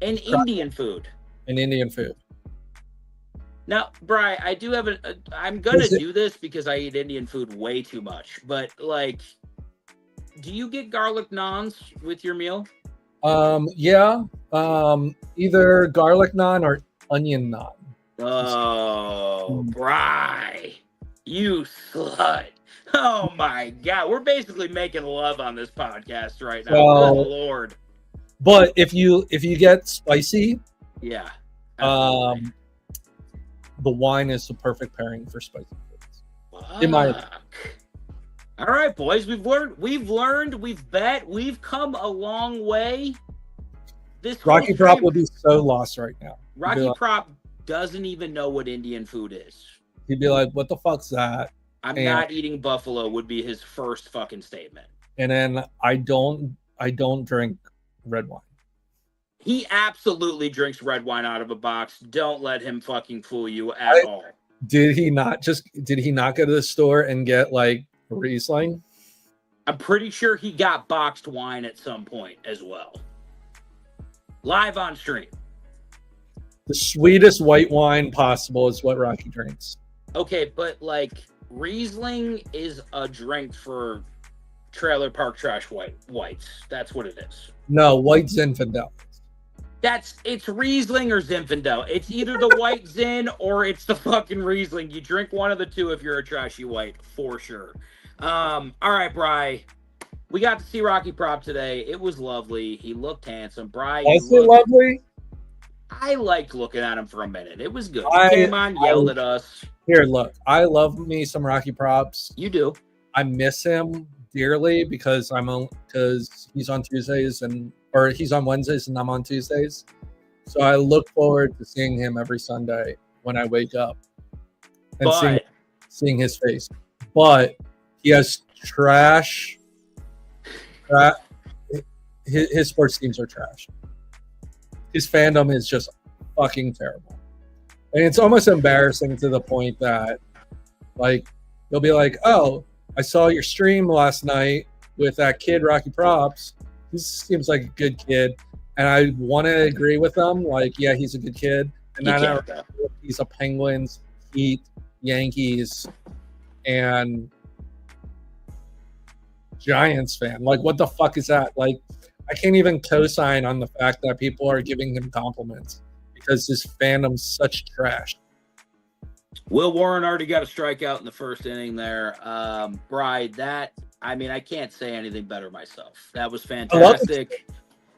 And Indian food. An Indian food. Now, Bri, I do have I'm gonna do this because I eat Indian food way too much. But like, do you get garlic naans with your meal? Yeah. Either garlic naan or onion naan. Oh, Bri, you slut! Oh my God, we're basically making love on this podcast right now. Good Lord! But if you get spicy. Yeah. The wine is the perfect pairing for spicy foods. In my opinion. All right, boys. We've learned, we've bet, we've come a long way. This Rocky Prop will be so lost right now. Rocky Prop doesn't even know what Indian food is. He'd be like, "What the fuck's that?" I'm not eating buffalo would be his first fucking statement. And then I don't drink red wine. He absolutely drinks red wine out of a box. Don't let him fucking fool you at all. Did he not go to the store and get like Riesling? I'm pretty sure he got boxed wine at some point as well. Live on stream. The sweetest white wine possible is what Rocky drinks. Okay, but like Riesling is a drink for trailer park trash whites. That's what it is. No, white Zinfandel. It's Riesling or Zinfandel. It's either the white Zin or it's the fucking Riesling. You drink one of the two if you're a trashy white, for sure. All right, Bri. We got to see Rocky Prop today. It was lovely. He looked handsome. Bri, was it lovely? I liked looking at him for a minute. It was good. He came on, yelled at us. Here, look. I love me some Rocky Props. You do. I miss him dearly because he's on Tuesdays or he's on Wednesdays and I'm on Tuesdays. So I look forward to seeing him every Sunday when I wake up and seeing his face. But he has trash. His sports teams are trash. His fandom is just fucking terrible. And it's almost embarrassing to the point that like they'll be like, "Oh, I saw your stream last night with that kid, Rocky Props. He seems like a good kid." And I want to agree with them. Like, yeah, he's a good kid. And then he's a Penguins, Heat, Yankees, and Giants fan. Like, what the fuck is that? Like, I can't even co-sign on the fact that people are giving him compliments because his fandom's such trash. Will Warren already got a strikeout in the first inning there. Bri, I can't say anything better myself. That was fantastic.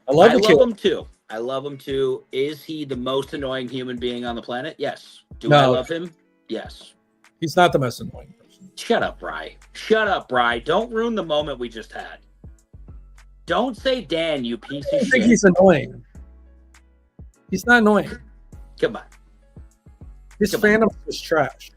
I love him too. I love him too. Is he the most annoying human being on the planet? Yes. I love him? Yes. He's not the most annoying person. Shut up, Bri. Shut up, Bri. Don't ruin the moment we just had. Don't say Dan, you piece of shit. I think he's annoying. He's not annoying. Come on. His fandom is trash.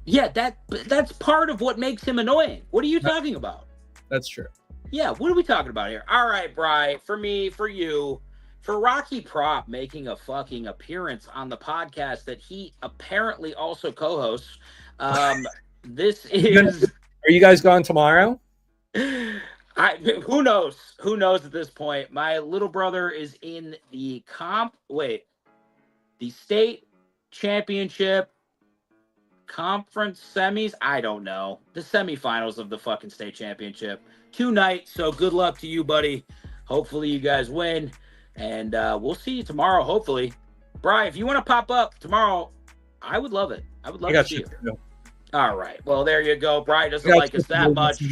Yeah, that's part of what makes him annoying. What are you talking about? That's true. Yeah, what are we talking about here? All right, Bri, for me, for you, For Rocky Prop making a fucking appearance on the podcast that he apparently also co-hosts, this is... Are you guys going tomorrow? Who knows? Who knows at this point? My little brother is in the the state championship conference semis. I don't know. The semifinals of the fucking state championship tonight. So good luck to you, buddy. Hopefully you guys win. And we'll see you tomorrow, hopefully. Bri, if you want to pop up tomorrow, I would love it. I would love to see you. All right. Well, there you go. Bri doesn't like us that much.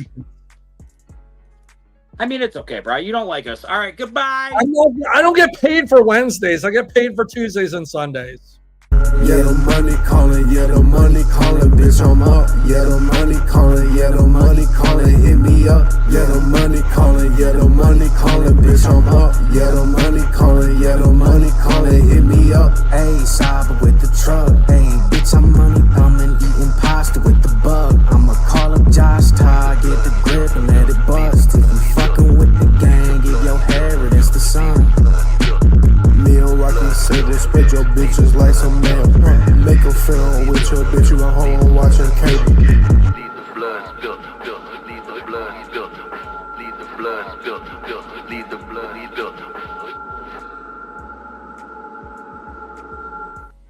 I mean, it's okay, Bri. You don't like us. All right. Goodbye. I don't get paid for Wednesdays. I get paid for Tuesdays and Sundays. Yeah, the money calling, yeah, the money calling, bitch, I'm up. Yeah, the money calling, yeah, the money calling, hit me up. Yeah, the money calling, yeah, the money calling, bitch, I'm up. Yeah, the money calling, yeah, the money calling, hit me up. Ayy, cyber with the truck. Ayy, bitch, I'm money thumbing, eating pasta with the bug. I'ma call up Josh Todd, get the grip and let it bust. If you fucking with the gang, get your hair, it's the sun. Meal rockin' sable, spread your bitches like some mail. Make a film with your bitch, you at home watching cable. Leave the blood spilt, leave the blood spilt, leave the blood spilt.